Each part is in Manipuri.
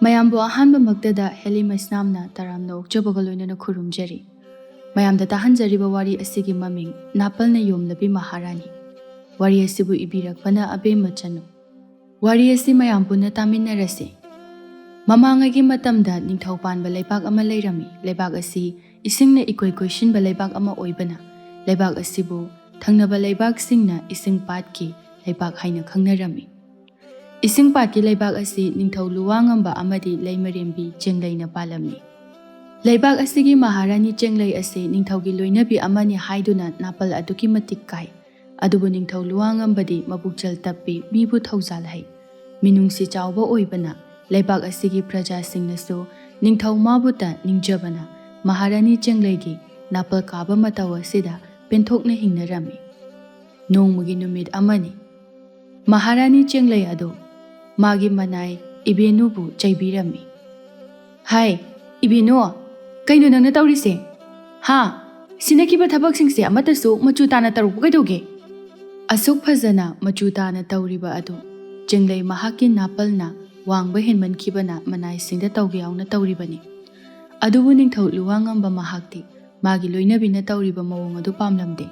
ꯃꯌꯥꯝꯕꯨ ꯑꯍꯥꯟꯕꯃꯛꯇꯗ ꯍꯦꯂꯤ ꯃꯩꯁꯅꯥꯝꯅ ꯇꯔꯥꯝꯅ ꯑꯣꯛꯆꯕꯒ ꯂꯣꯏꯅꯅ ꯈꯨꯔꯨꯝꯖꯔꯤ꯫ ꯃꯌꯥꯝꯗ ꯇꯥꯍꯟꯖꯔꯤꯕ ꯋꯥꯔꯤ ꯑꯁꯤꯒꯤ ꯃꯃꯤꯡ ꯅꯥꯄꯜꯅ ꯌꯣꯝꯂꯕꯤ ꯃꯍꯥꯔꯥꯅꯤ꯫ ꯋꯥꯔꯤ ꯑꯁꯤꯕꯨ ꯏꯕꯤꯔꯛꯄꯅ ꯑꯕꯦꯝꯃ ꯆꯅꯨ꯫ ꯋꯥꯔꯤ ꯑꯁꯤ ꯃꯌꯥꯝ ꯄꯨꯟꯅ ꯇꯥꯃꯤꯟꯅꯔꯁꯤ꯫ ꯃꯃꯥꯡꯉꯩꯒꯤ ꯃꯇꯝꯗ ꯅꯤꯡꯊꯧ ꯄꯥꯟꯕ ꯂꯩꯕꯥꯛ ꯑꯃ ꯂꯩꯔꯝꯃꯤ꯫ ꯂꯩꯕꯥꯛ ꯑꯁꯤ ꯏꯁꯤꯡꯅ ꯏꯀꯣꯏ ꯀꯣꯏꯁꯤꯟꯕ ꯂꯩꯕꯥꯛ ꯑꯃ ꯑꯣꯏꯕꯅ ꯂꯩꯕꯥꯛ ꯑꯁꯤꯕꯨ ꯊꯪꯅꯕ ꯂꯩꯕꯥꯛꯁꯤꯡꯅ ꯏꯁꯤꯡ ꯄꯥꯠꯀꯤ ꯂꯩꯕꯥꯛ ꯍꯥꯏꯅ ꯈꯪꯅꯔꯝꯃꯤ꯫ ꯏꯁꯤꯡ ꯄꯥꯠꯀꯤ ꯂꯩꯕꯥꯛ ꯑꯁꯤ ꯅꯤꯡꯊꯧ ꯂꯨꯋꯥꯉꯝꯕ ꯑꯃꯗꯤ ꯂꯩꯃꯔꯦꯝꯕꯤ ꯆꯦꯡꯂꯩꯅ ꯄꯥꯜꯂꯝꯃꯤ꯫ ꯂꯩꯕꯥꯛ ꯑꯁꯤꯒꯤ ꯃꯍꯥꯔꯥꯅꯤ ꯆꯦꯡꯂꯩ ꯑꯁꯤ ꯅꯤꯡꯊꯧꯒꯤ ꯂꯣꯏꯅꯕꯤ ꯑꯃꯅꯤ ꯍꯥꯏꯗꯨꯅ ꯅꯥꯄꯜ ꯑꯗꯨꯛꯀꯤ ꯃꯇꯤꯛ ꯀꯥꯏ꯫ ꯑꯗꯨꯕꯨ ꯅꯤꯡꯊꯧ ꯂꯨꯋꯥꯉꯝꯕꯗꯤ ꯃꯕꯨꯛꯆꯦꯜ ꯇꯞꯄꯤ, ꯃꯤꯕꯨ ꯊꯧꯖꯥꯜ ꯍꯩ, ꯃꯤꯅꯨꯡꯁꯤ ꯆꯥꯎꯕ ꯑꯣꯏꯕꯅ ꯂꯩꯕꯥꯛ ꯑꯁꯤꯒꯤ ꯄ꯭ꯔꯖꯥꯁꯤꯡꯅꯁꯨ ꯅꯤꯡꯊꯧ ꯃꯥꯕꯨꯇ ꯅꯤꯡꯖꯕꯅ ꯃꯍꯥꯔꯥꯅꯤ ꯆꯦꯡꯂꯩꯒꯤ ꯅꯥꯄꯜ ꯀꯥꯕ ꯃꯇꯧ ꯑꯁꯤꯗ ꯄꯦꯟꯊꯣꯛꯅ ꯍꯤꯡꯅꯔꯝꯃꯤ꯫ ꯅꯣꯡꯃꯒꯤ ꯅꯨꯃꯤꯠ ꯑꯃꯅꯤ꯫ ꯃꯍꯥꯔꯥꯅꯤ ꯆꯦꯡꯂꯩ ꯑꯗꯨ ꯃꯥꯒꯤ ꯃꯅꯥꯏ ꯏꯕꯦꯅꯨꯕꯨ ꯆꯩꯕꯤꯔꯝꯃꯤ꯫ "ꯍꯥꯏ ꯏꯕꯦꯅꯨ, ꯀꯩꯅꯣ ꯅꯪꯅ ꯇꯧꯔꯤꯁꯦ? ꯍꯥ, ꯁꯤꯟꯅꯈꯤꯕ ꯊꯕꯛꯁꯤꯡꯁꯦ ꯑꯃꯠꯇꯁꯨ ꯃꯆꯨ ꯇꯥꯅ ꯇꯧꯔꯛꯄ ꯀꯩꯗꯧꯒꯦ?" ꯑꯁꯨꯛ ꯐꯖꯅ ꯃꯆꯨ ꯇꯥꯅ ꯇꯧꯔꯤꯕ ꯑꯗꯨ ꯆꯦꯡꯂꯩ ꯃꯍꯥꯛꯀꯤ ꯅꯥꯄꯜꯅ ꯋꯥꯡꯕ ꯍꯦꯟꯃꯟꯈꯤꯕꯅ ꯃꯅꯥꯏꯁꯤꯡꯗ ꯇꯧꯒꯦ ꯌꯥꯎꯅ ꯇꯧꯔꯤꯕꯅꯤ꯫ ꯑꯗꯨꯕꯨ ꯅꯤꯡꯊꯧ ꯂꯨꯋꯥꯉꯝꯕ ꯃꯍꯥꯛꯇꯤ ꯃꯥꯒꯤ ꯂꯣꯏꯅꯕꯤꯅ ꯇꯧꯔꯤꯕ ꯃꯑꯣꯡ ꯑꯗꯨ ꯄꯥꯝꯂꯝꯗꯦ꯫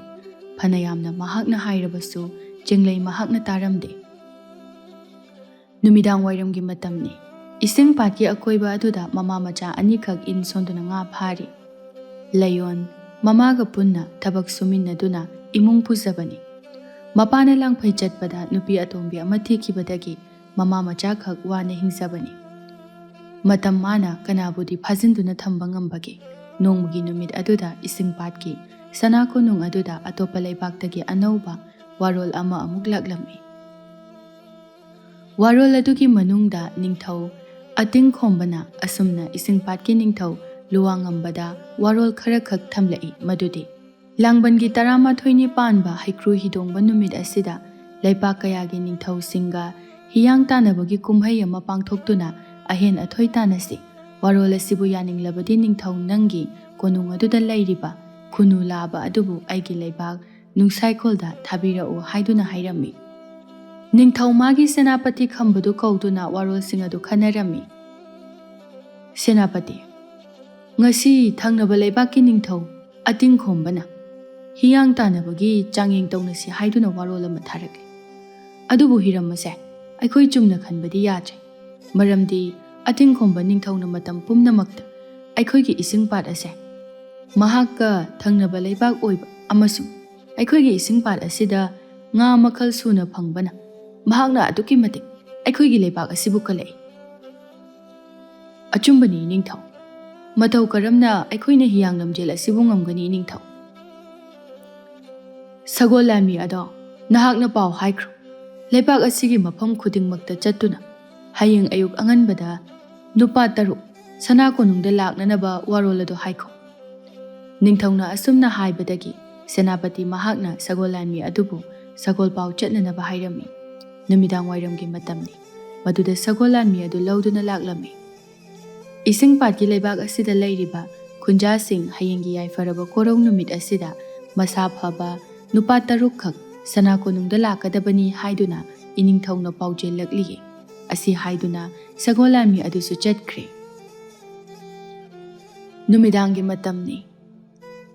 ꯐꯅ ꯌꯥꯝꯅ ꯃꯍꯥꯛꯅ ꯍꯥꯏꯔꯕꯁꯨ ꯆꯦꯡꯂꯩ ꯃꯍꯥꯛꯅ ꯇꯥꯔꯝꯗꯦ꯫ ꯅꯨꯃꯤꯗꯥꯡ ꯋꯥꯏꯔꯝꯒꯤ ꯃꯇꯝꯅꯤ꯫ ꯏꯁꯤꯡ ꯄꯥꯠꯀꯤ ꯑꯀꯣꯏꯕ ꯑꯗꯨꯗ ꯃꯃꯥ ꯃꯆꯥ ꯑꯅꯤꯈꯛ ꯏꯟ ꯁꯣꯟꯗꯨꯅ ꯉꯥ ꯐꯥꯔꯤ꯫ ꯂꯩꯌꯣꯟ ꯃꯃꯥꯒ ꯄꯨꯟꯅ ꯊꯕꯛ ꯁꯨꯃꯤꯟꯅꯗꯨꯅ ꯏꯃꯨꯡ ꯄꯨꯖꯕꯅꯤ꯫ ꯃꯄꯥꯅ ꯂꯥꯡꯐꯩ ꯆꯠꯄꯗ ꯅꯨꯄꯤ ꯑꯇꯣꯝꯕꯤ ꯑꯃ ꯊꯤꯈꯤꯕꯗꯒꯤ ꯃꯃꯥ ꯃꯆꯥꯈꯛ ꯋꯥꯅ ꯍꯤꯡꯖꯕꯅꯤ꯫ ꯃꯇꯝ ꯃꯥꯅ ꯀꯅꯥꯕꯨꯗꯤ ꯐꯥꯖꯤꯟꯗꯨꯅ ꯊꯝꯕ ꯉꯝꯕꯒꯦ? ꯅꯣꯡꯃꯒꯤ ꯅꯨꯃꯤꯠ ꯑꯗꯨꯗ ꯏꯁꯤꯡ ꯄꯥꯠꯀꯤ ꯁꯅꯥ ꯀꯣꯅꯨꯡ ꯑꯗꯨꯗ ꯑꯇꯣꯞꯄ ꯂꯩꯕꯥꯛꯇꯒꯤ ꯑꯅꯧꯕ ꯋꯥꯔꯣꯜ ꯑꯃ ꯑꯃꯨꯛ ꯂꯥꯛꯂꯝꯃꯤ꯫ ꯋꯥꯔꯣꯜ ꯑꯗꯨꯒꯤ ꯃꯅꯨꯡꯗ ꯅꯤꯡꯊꯧ ꯑꯇꯤꯡꯈꯣꯝꯕꯅ ꯑꯁꯨꯝꯅ ꯏꯁꯤꯡ ꯄꯥꯠꯀꯤ ꯅꯤꯡꯊꯧ ꯂꯨꯋꯥꯉꯝꯕꯗ ꯋꯥꯔꯣꯜ ꯈꯔꯈꯛ ꯊꯝꯂꯛꯏ ꯃꯗꯨꯗꯤ ꯂꯥꯡꯕꯟꯒꯤ 11ꯅꯤ ꯄꯥꯟꯕ ꯍꯩꯀ꯭ꯔꯨ ꯍꯤꯗꯣꯡꯕ ꯅꯨꯃꯤꯠ ꯑꯁꯤꯗ ꯂꯩꯕꯥꯛ ꯀꯌꯥꯒꯤ ꯅꯤꯡꯊꯧꯁꯤꯡꯒ ꯍꯤꯌꯥꯡ ꯇꯥꯟꯅꯕꯒꯤ ꯀꯨꯝꯍꯩ ꯑꯃ ꯄꯥꯡꯊꯣꯛꯇꯨꯅ ꯑꯍꯦꯟ ꯑꯊꯣꯏ ꯇꯥꯟꯅꯁꯤ꯫ ꯋꯥꯔꯣꯜ ꯑꯁꯤꯕꯨ ꯌꯥꯅꯤꯡꯂꯕꯗꯤ ꯅꯤꯡꯊꯧ ꯅꯪꯒꯤ ꯀꯣꯅꯨꯡ ꯑꯗꯨꯗ ꯂꯩꯔꯤꯕ ꯈꯨꯅꯨ ꯂꯥꯕ ꯑꯗꯨꯕꯨ ꯑꯩꯒꯤ ꯂꯩꯕꯥꯛ ꯅꯨꯡꯁꯥꯏꯈꯣꯜꯗ ꯊꯥꯕꯤꯔꯛꯎ ꯍꯥꯏꯗꯨꯅ ꯍꯥꯏꯔꯝꯃꯤ꯫ ꯅꯤꯡꯊꯧ ꯃꯥꯒꯤ ꯁꯦꯅꯥꯄꯇꯤ ꯈꯝꯕꯗꯨ ꯀꯧꯗꯨꯅ ꯋꯥꯔꯣꯜꯁꯤꯡ ꯑꯗꯨ ꯈꯟꯅꯔꯝꯃꯤ꯫ "ꯁꯦꯅꯥꯄꯇꯤ, ꯉꯁꯤ ꯊꯪꯅꯕ ꯂꯩꯕꯥꯛꯀꯤ ꯅꯤꯡꯊꯧ ꯑꯇꯤꯡꯈꯣꯝꯕꯅ ꯍꯤꯌꯥꯡ ꯇꯥꯟꯅꯕꯒꯤ ꯆꯥꯡꯌꯦꯡ ꯇꯧꯅꯁꯤ ꯍꯥꯏꯗꯨꯅ ꯋꯥꯔꯣꯜ ꯑꯃ ꯊꯥꯔꯛꯂꯤ꯫ ꯑꯗꯨꯕꯨ ꯍꯤꯔꯝ ꯑꯁꯦ ꯑꯩꯈꯣꯏ ꯆꯨꯝꯅ ꯈꯟꯕꯗꯤ ꯌꯥꯗ꯭ꯔꯦ꯫ ꯃꯔꯝꯗꯤ ꯑꯇꯤꯡꯈꯣꯝꯕ ꯅꯤꯡꯊꯧꯅ ꯃꯇꯝ ꯄꯨꯝꯅꯃꯛꯇ ꯑꯩꯈꯣꯏꯒꯤ ꯏꯁꯤꯡ ꯄꯥꯠ ꯑꯁꯦ ꯃꯍꯥꯛꯀ ꯊꯪꯅꯕ ꯂꯩꯕꯥꯛ ꯑꯣꯏꯕ ꯑꯃꯁꯨꯡ ꯑꯩꯈꯣꯏꯒꯤ ꯏꯁꯤꯡ ꯄꯥꯠ ꯑꯁꯤꯗ ꯉꯥ ꯃꯈꯜ ꯁꯨꯅ ꯐꯪꯕꯅ ꯃꯍꯥꯛꯅ ꯑꯗꯨꯛꯀꯤ ꯃꯇꯤꯛ ꯑꯩꯈꯣꯏꯒꯤ ꯂꯩꯕꯥꯛ ꯑꯁꯤꯕꯨ ꯀꯜꯂꯛꯏ꯫ ꯑꯆꯨꯝꯕꯅꯤ ꯅꯤꯡꯊꯧ, ꯃꯇꯧ ꯀꯔꯝꯅ ꯑꯩꯈꯣꯏꯅ ꯍꯤꯌꯥꯡ ꯂꯝꯖꯦꯜ ꯑꯁꯤꯕꯨ ꯉꯝꯒꯅꯤ ꯅꯤꯡꯊꯧ? ꯁꯒꯣꯜ ꯂꯥꯟꯃꯤ ꯑꯗꯣ ꯅꯍꯥꯛꯅ ꯄꯥꯎ ꯍꯥꯏꯈ꯭ꯔꯣ꯫ ꯂꯩꯕꯥꯛ ꯑꯁꯤꯒꯤ ꯃꯐꯝ ꯈꯨꯗꯤꯡꯃꯛꯇ ꯆꯠꯇꯨꯅ ꯍꯌꯦꯡ ꯑꯌꯨꯛ ꯑꯉꯟꯕꯗ ꯅꯨꯄꯥ 3 ꯁꯅꯥ ꯀꯣꯅꯨꯡꯗ ꯂꯥꯛꯅꯅꯕ ꯋꯥꯔꯣꯜ ꯑꯗꯨ ꯍꯥꯏꯈꯣ꯫ ꯅꯤꯡꯊꯧꯅ ꯑꯁꯨꯝꯅ ꯍꯥꯏꯕꯗꯒꯤ ꯁꯦꯅꯥꯄꯇꯤ ꯃꯍꯥꯛꯅ ꯁꯒꯣꯜ ꯂꯥꯟꯃꯤ ꯑꯗꯨꯕꯨ ꯁꯒꯣꯜ ꯄꯥꯎ ꯆꯠꯅꯅꯕ ꯍꯥꯏꯔꯝꯃꯤ꯫ ꯅꯨꯃꯤꯗꯥꯡ ꯋꯥꯏꯔꯝꯒꯤ ꯃꯇꯝꯅꯤ꯫ ꯃꯗꯨꯗ ꯁꯒꯣꯜ ꯂꯥꯟꯃꯤ ꯑꯗꯨ ꯂꯧꯗꯨꯅ ꯂꯥꯛꯂꯝꯃꯤ꯫ ꯏꯁꯤꯡ ꯄꯥꯠꯀꯤ ꯂꯩꯕꯥꯛ ꯑꯁꯤꯗ ꯂꯩꯔꯤꯕ ꯈꯨꯟꯖꯥꯁꯤꯡ ꯍꯌꯦꯡꯒꯤ ꯌꯥꯏꯐꯔꯕ ꯀꯣꯔꯧ ꯅꯨꯃꯤꯠ ꯑꯁꯤꯗ ꯃꯁꯥ ꯐꯕ ꯅꯨꯄꯥ 3ꯈꯛ ꯁꯅꯥ ꯀꯣꯅꯨꯡꯗ ꯂꯥꯛꯀꯗꯕꯅꯤ ꯍꯥꯏꯗꯨꯅ ꯏꯅꯤꯡꯊꯧꯅ ꯄꯥꯎꯖꯦꯜꯂꯛꯂꯤ꯫ ꯑꯁꯤ ꯍꯥꯏꯗꯨꯅ ꯁꯒꯣꯜ ꯂꯥꯟꯃꯤ ꯑꯗꯨꯁꯨ ꯆꯠꯈ꯭ꯔꯦ꯫ ꯅꯨꯃꯤꯗꯥꯡꯒꯤ ꯃꯇꯝꯅꯤ꯫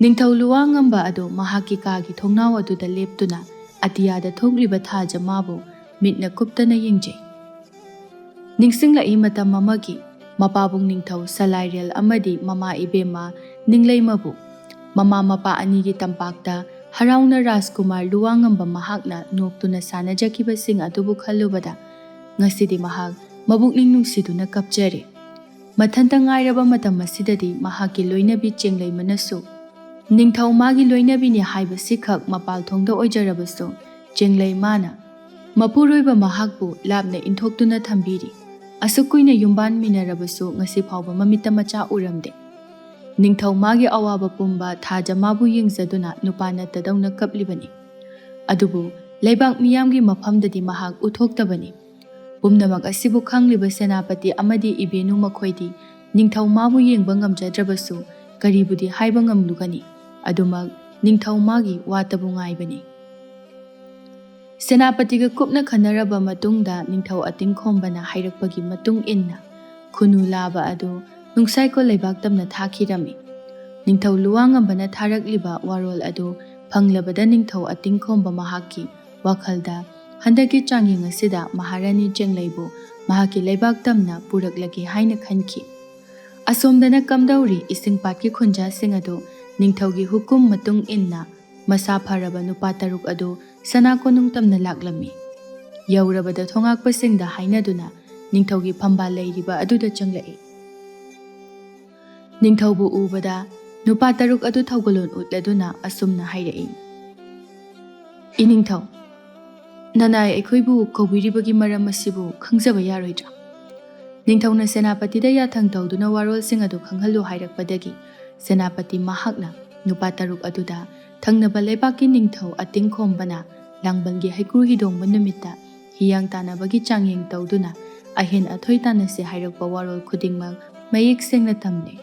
ꯅꯤꯡꯊꯧ ꯂꯨꯋꯥꯉꯝꯕ ꯑꯗꯨ ꯃꯍꯥꯛꯀꯤ ꯀꯥꯒꯤ ꯊꯣꯡꯅꯥꯎ ꯑꯗꯨꯗ ꯂꯦꯞꯇꯨꯅ ꯑꯇꯤꯌꯥꯗ ꯊꯣꯛꯂꯤꯕ ꯊꯥꯖ ꯃꯥꯕꯨ ꯃꯤꯠꯅ ꯀꯨꯞꯇꯅ ꯌꯦꯡꯖꯩ꯫ ꯅꯤꯡꯁꯤꯡꯂꯛꯏ ꯃꯇꯝ ꯑꯃꯒꯤ ꯃꯄꯥꯕꯨꯡ ꯅꯤꯡꯊꯧ ꯁꯂꯥꯏꯔꯦꯜ ꯑꯃꯗꯤ ꯃꯃꯥ ꯏꯕꯦꯝꯃ ꯅꯤꯡꯂꯩꯃꯕꯨ ꯃꯃꯥ ꯃꯄꯥ ꯑꯅꯤꯒꯤ ꯇꯝꯄꯥꯛꯇ ꯍꯔꯥꯎꯅ ꯔꯥꯖꯀꯨꯃꯥꯔ ꯂꯨꯋꯥꯉꯝꯕ ꯃꯍꯥꯛꯅ ꯅꯣꯛꯇꯨꯅ ꯁꯥꯟꯅꯖꯈꯤꯕꯁꯤꯡ ꯑꯗꯨꯕꯨ ꯈꯜꯂꯨꯕꯗ ꯉꯁꯤꯗꯤ ꯃꯍꯥꯛ ꯃꯕꯨꯛꯅꯤꯡ ꯅꯨꯡꯁꯤꯗꯨꯅ ꯀꯞꯆꯔꯤ꯫ ꯃꯊꯟꯇ ꯉꯥꯏꯔꯕ ꯃꯇꯝ ꯑꯁꯤꯗꯗꯤ ꯃꯍꯥꯛꯀꯤ ꯂꯣꯏꯅꯕꯤ ꯆꯦꯡꯂꯩꯃꯅꯁꯨ ꯅꯤꯡꯊꯧ ꯃꯥꯒꯤ ꯂꯣꯏꯅꯕꯤꯅꯤ ꯍꯥꯏꯕꯁꯤꯈꯛ ꯃꯄꯥꯜꯊꯣꯡꯗ ꯑꯣꯏꯖꯔꯕꯁꯨ ꯆꯦꯡꯂꯩ ꯃꯥꯅ ꯃꯄꯨꯔꯣꯏꯕ ꯃꯍꯥꯛꯄꯨ ꯂꯥꯞꯅ ꯏꯟꯊꯣꯛꯇꯨꯅ ꯊꯝꯕꯤꯔꯤ꯫ ꯑꯁꯨꯛ ꯀꯨꯏꯅ ꯌꯨꯝꯕꯥꯟꯃꯤꯟꯅꯔꯕꯁꯨ ꯉꯁꯤ ꯐꯥꯎꯕ ꯃꯃꯤꯠꯇ ꯃꯆꯥ ꯎꯔꯝꯗꯦ꯫ ꯅꯤꯡꯊꯧ ꯃꯥꯒꯤ ꯑꯋꯥꯕ ꯄꯨꯝꯕ ꯊꯥꯖ ꯃꯥꯕꯨ ꯌꯦꯡꯖꯗꯨꯅ ꯅꯨꯄꯥ ꯅꯠꯇꯗꯧꯅ ꯀꯞꯂꯤꯕꯅꯤ꯫ ꯑꯗꯨꯕꯨ ꯂꯩꯕꯥꯛ ꯃꯤꯌꯥꯝꯒꯤ ꯃꯐꯝꯗꯗꯤ ꯃꯍꯥꯛ ꯎꯠꯊꯣꯛꯇꯕꯅꯤ꯫ ꯄꯨꯝꯅꯃꯛ ꯑꯁꯤꯕꯨ ꯈꯪꯂꯤꯕ ꯁꯦꯅꯥꯄꯇꯤ ꯑꯃꯗꯤ ꯏꯕꯦꯅꯨ ꯃꯈꯣꯏꯗꯤ ꯅꯤꯡꯊꯧ ꯃꯥꯕꯨ ꯌꯦꯡꯕ ꯉꯝꯖꯗ꯭ꯔꯕꯁꯨ ꯀꯔꯤꯕꯨꯗꯤ ꯍꯥꯏꯕ ꯉꯝꯂꯨꯒꯅꯤ꯫ ꯑꯗꯨꯃꯛ ꯅꯤꯡꯊꯧ ꯃꯥꯒꯤ ꯋꯥꯇꯕꯨ ꯉꯥꯏꯕꯅꯤ꯫ ꯁꯦꯅꯥꯄꯇꯤꯒ ꯀꯨꯞꯅ ꯈꯟꯅꯔꯕ ꯃꯇꯨꯡꯗ ꯅꯤꯡꯊꯧ ꯑꯇꯤꯡꯈꯣꯝꯕꯅ ꯍꯥꯏꯔꯛꯄꯒꯤ ꯃꯇꯨꯡ ꯏꯟꯅ ꯈꯨꯅꯨ ꯂꯥꯕ ꯑꯗꯨ ꯅꯨꯡꯁꯥꯏꯀꯣ ꯂꯩꯕꯥꯛ ꯇꯝꯅ ꯊꯥꯈꯤꯔꯝꯃꯤ꯫ ꯅꯤꯡꯊꯧ ꯂꯨꯋꯥꯡꯉꯝꯕꯅ ꯊꯥꯔꯛꯂꯤꯕ ꯋꯥꯔꯣꯜ ꯑꯗꯨ ꯐꯪꯂꯕꯗ ꯅꯤꯡꯊꯧ ꯑꯇꯤꯡꯈꯣꯝꯕ ꯃꯍꯥꯛꯀꯤ ꯋꯥꯈꯜꯗ ꯍꯟꯗꯛꯀꯤ ꯆꯥꯡꯌꯦꯡ ꯑꯁꯤꯗ ꯃꯍꯥꯔꯥꯅꯤ ꯆꯦꯡꯂꯩꯕꯨ ꯃꯍꯥꯛꯀꯤ ꯂꯩꯕꯥꯛ ꯇꯝꯅ ꯄꯨꯔꯛꯂꯒꯦ ꯍꯥꯏꯅ ꯈꯟꯈꯤ꯫ ꯑꯁꯣꯝꯗꯅ ꯀꯝꯗꯧꯔꯤ ꯏꯁꯤꯡꯄꯥꯠꯀꯤ ꯈꯨꯟꯖꯥꯁꯤꯡ ꯑꯗꯨ ꯅꯤꯡꯊꯧꯒꯤ ꯍꯨꯀꯨꯝ ꯃꯇꯨꯡ ꯏꯟꯅ ꯃꯁꯥ ꯐꯔꯕ ꯅꯨꯄꯥ 6 ꯑꯗꯨ ꯁꯅꯥ ꯀꯣꯅꯨꯡ ꯇꯝꯅ ꯂꯥꯛꯂꯝꯃꯤ꯫ ꯌꯧꯔꯕꯗ ꯊꯣꯉꯥꯛꯄꯁꯤꯡꯗ ꯍꯥꯏꯅꯗꯨꯅ ꯅꯤꯡꯊꯧꯒꯤ ꯐꯝꯕꯥꯜ ꯂꯩꯔꯤꯕ ꯑꯗꯨꯗ ꯆꯪꯂꯛꯏ꯫ ꯅꯤꯡꯊꯧꯕꯨ ꯎꯕꯗ ꯅꯨꯄꯥ 6 ꯑꯗꯨ ꯊꯧꯒꯜꯂꯣꯟ ꯎꯠꯂꯗꯨꯅ ꯑꯁꯨꯝꯅ ꯍꯥꯏꯔꯛꯏ꯫ ꯏꯅꯤꯡꯊꯧ, ꯅꯅꯥꯏ ꯑꯩꯈꯣꯏꯕꯨ ꯀꯧꯕꯤꯔꯤꯕꯒꯤ ꯃꯔꯝ ꯑꯁꯤꯕꯨ ꯈꯪꯖꯕ ꯌꯥꯔꯣꯏꯗ꯭ꯔꯥ? ꯅꯤꯡꯊꯧꯅ ꯁꯦꯅꯥꯄꯇꯤꯗ ꯌꯥꯊꯪ ꯇꯧꯗꯨꯅ ꯋꯥꯔꯣꯜꯁꯤꯡ ꯑꯗꯨ ꯈꯪꯍꯜꯂꯨ ꯍꯥꯏꯔꯛꯄꯗꯒꯤ ꯁꯦꯅꯥꯄꯇꯤ ꯃꯍꯥꯛꯅ ꯅꯨꯄꯥ 6 ꯑꯗꯨꯗ ꯊꯪꯅꯕ ꯂꯩꯕꯥꯛꯀꯤ ꯅꯤꯡꯊꯧ ꯑꯇꯤꯡꯈꯣꯝꯕꯅ ꯂꯥꯡꯕꯜꯒꯤ ꯍꯩꯀ꯭ꯔꯨ ꯍꯤꯗꯣꯡꯕ ꯅꯨꯃꯤꯠꯇ ꯍꯤꯌꯥꯡ ꯇꯥꯟꯅꯕꯒꯤ ꯆꯥꯡꯌꯦꯡ ꯇꯧꯗꯨꯅ ꯑꯍꯦꯟ ꯑꯊꯣꯏ ꯇꯥꯟꯅꯁꯤ ꯍꯥꯏꯔꯛꯄ ꯋꯥꯔꯣꯜ ꯈꯨꯗꯤꯡꯃꯛ ꯃꯌꯦꯛ ꯁꯦꯡꯅ ꯊꯝꯂꯦ꯫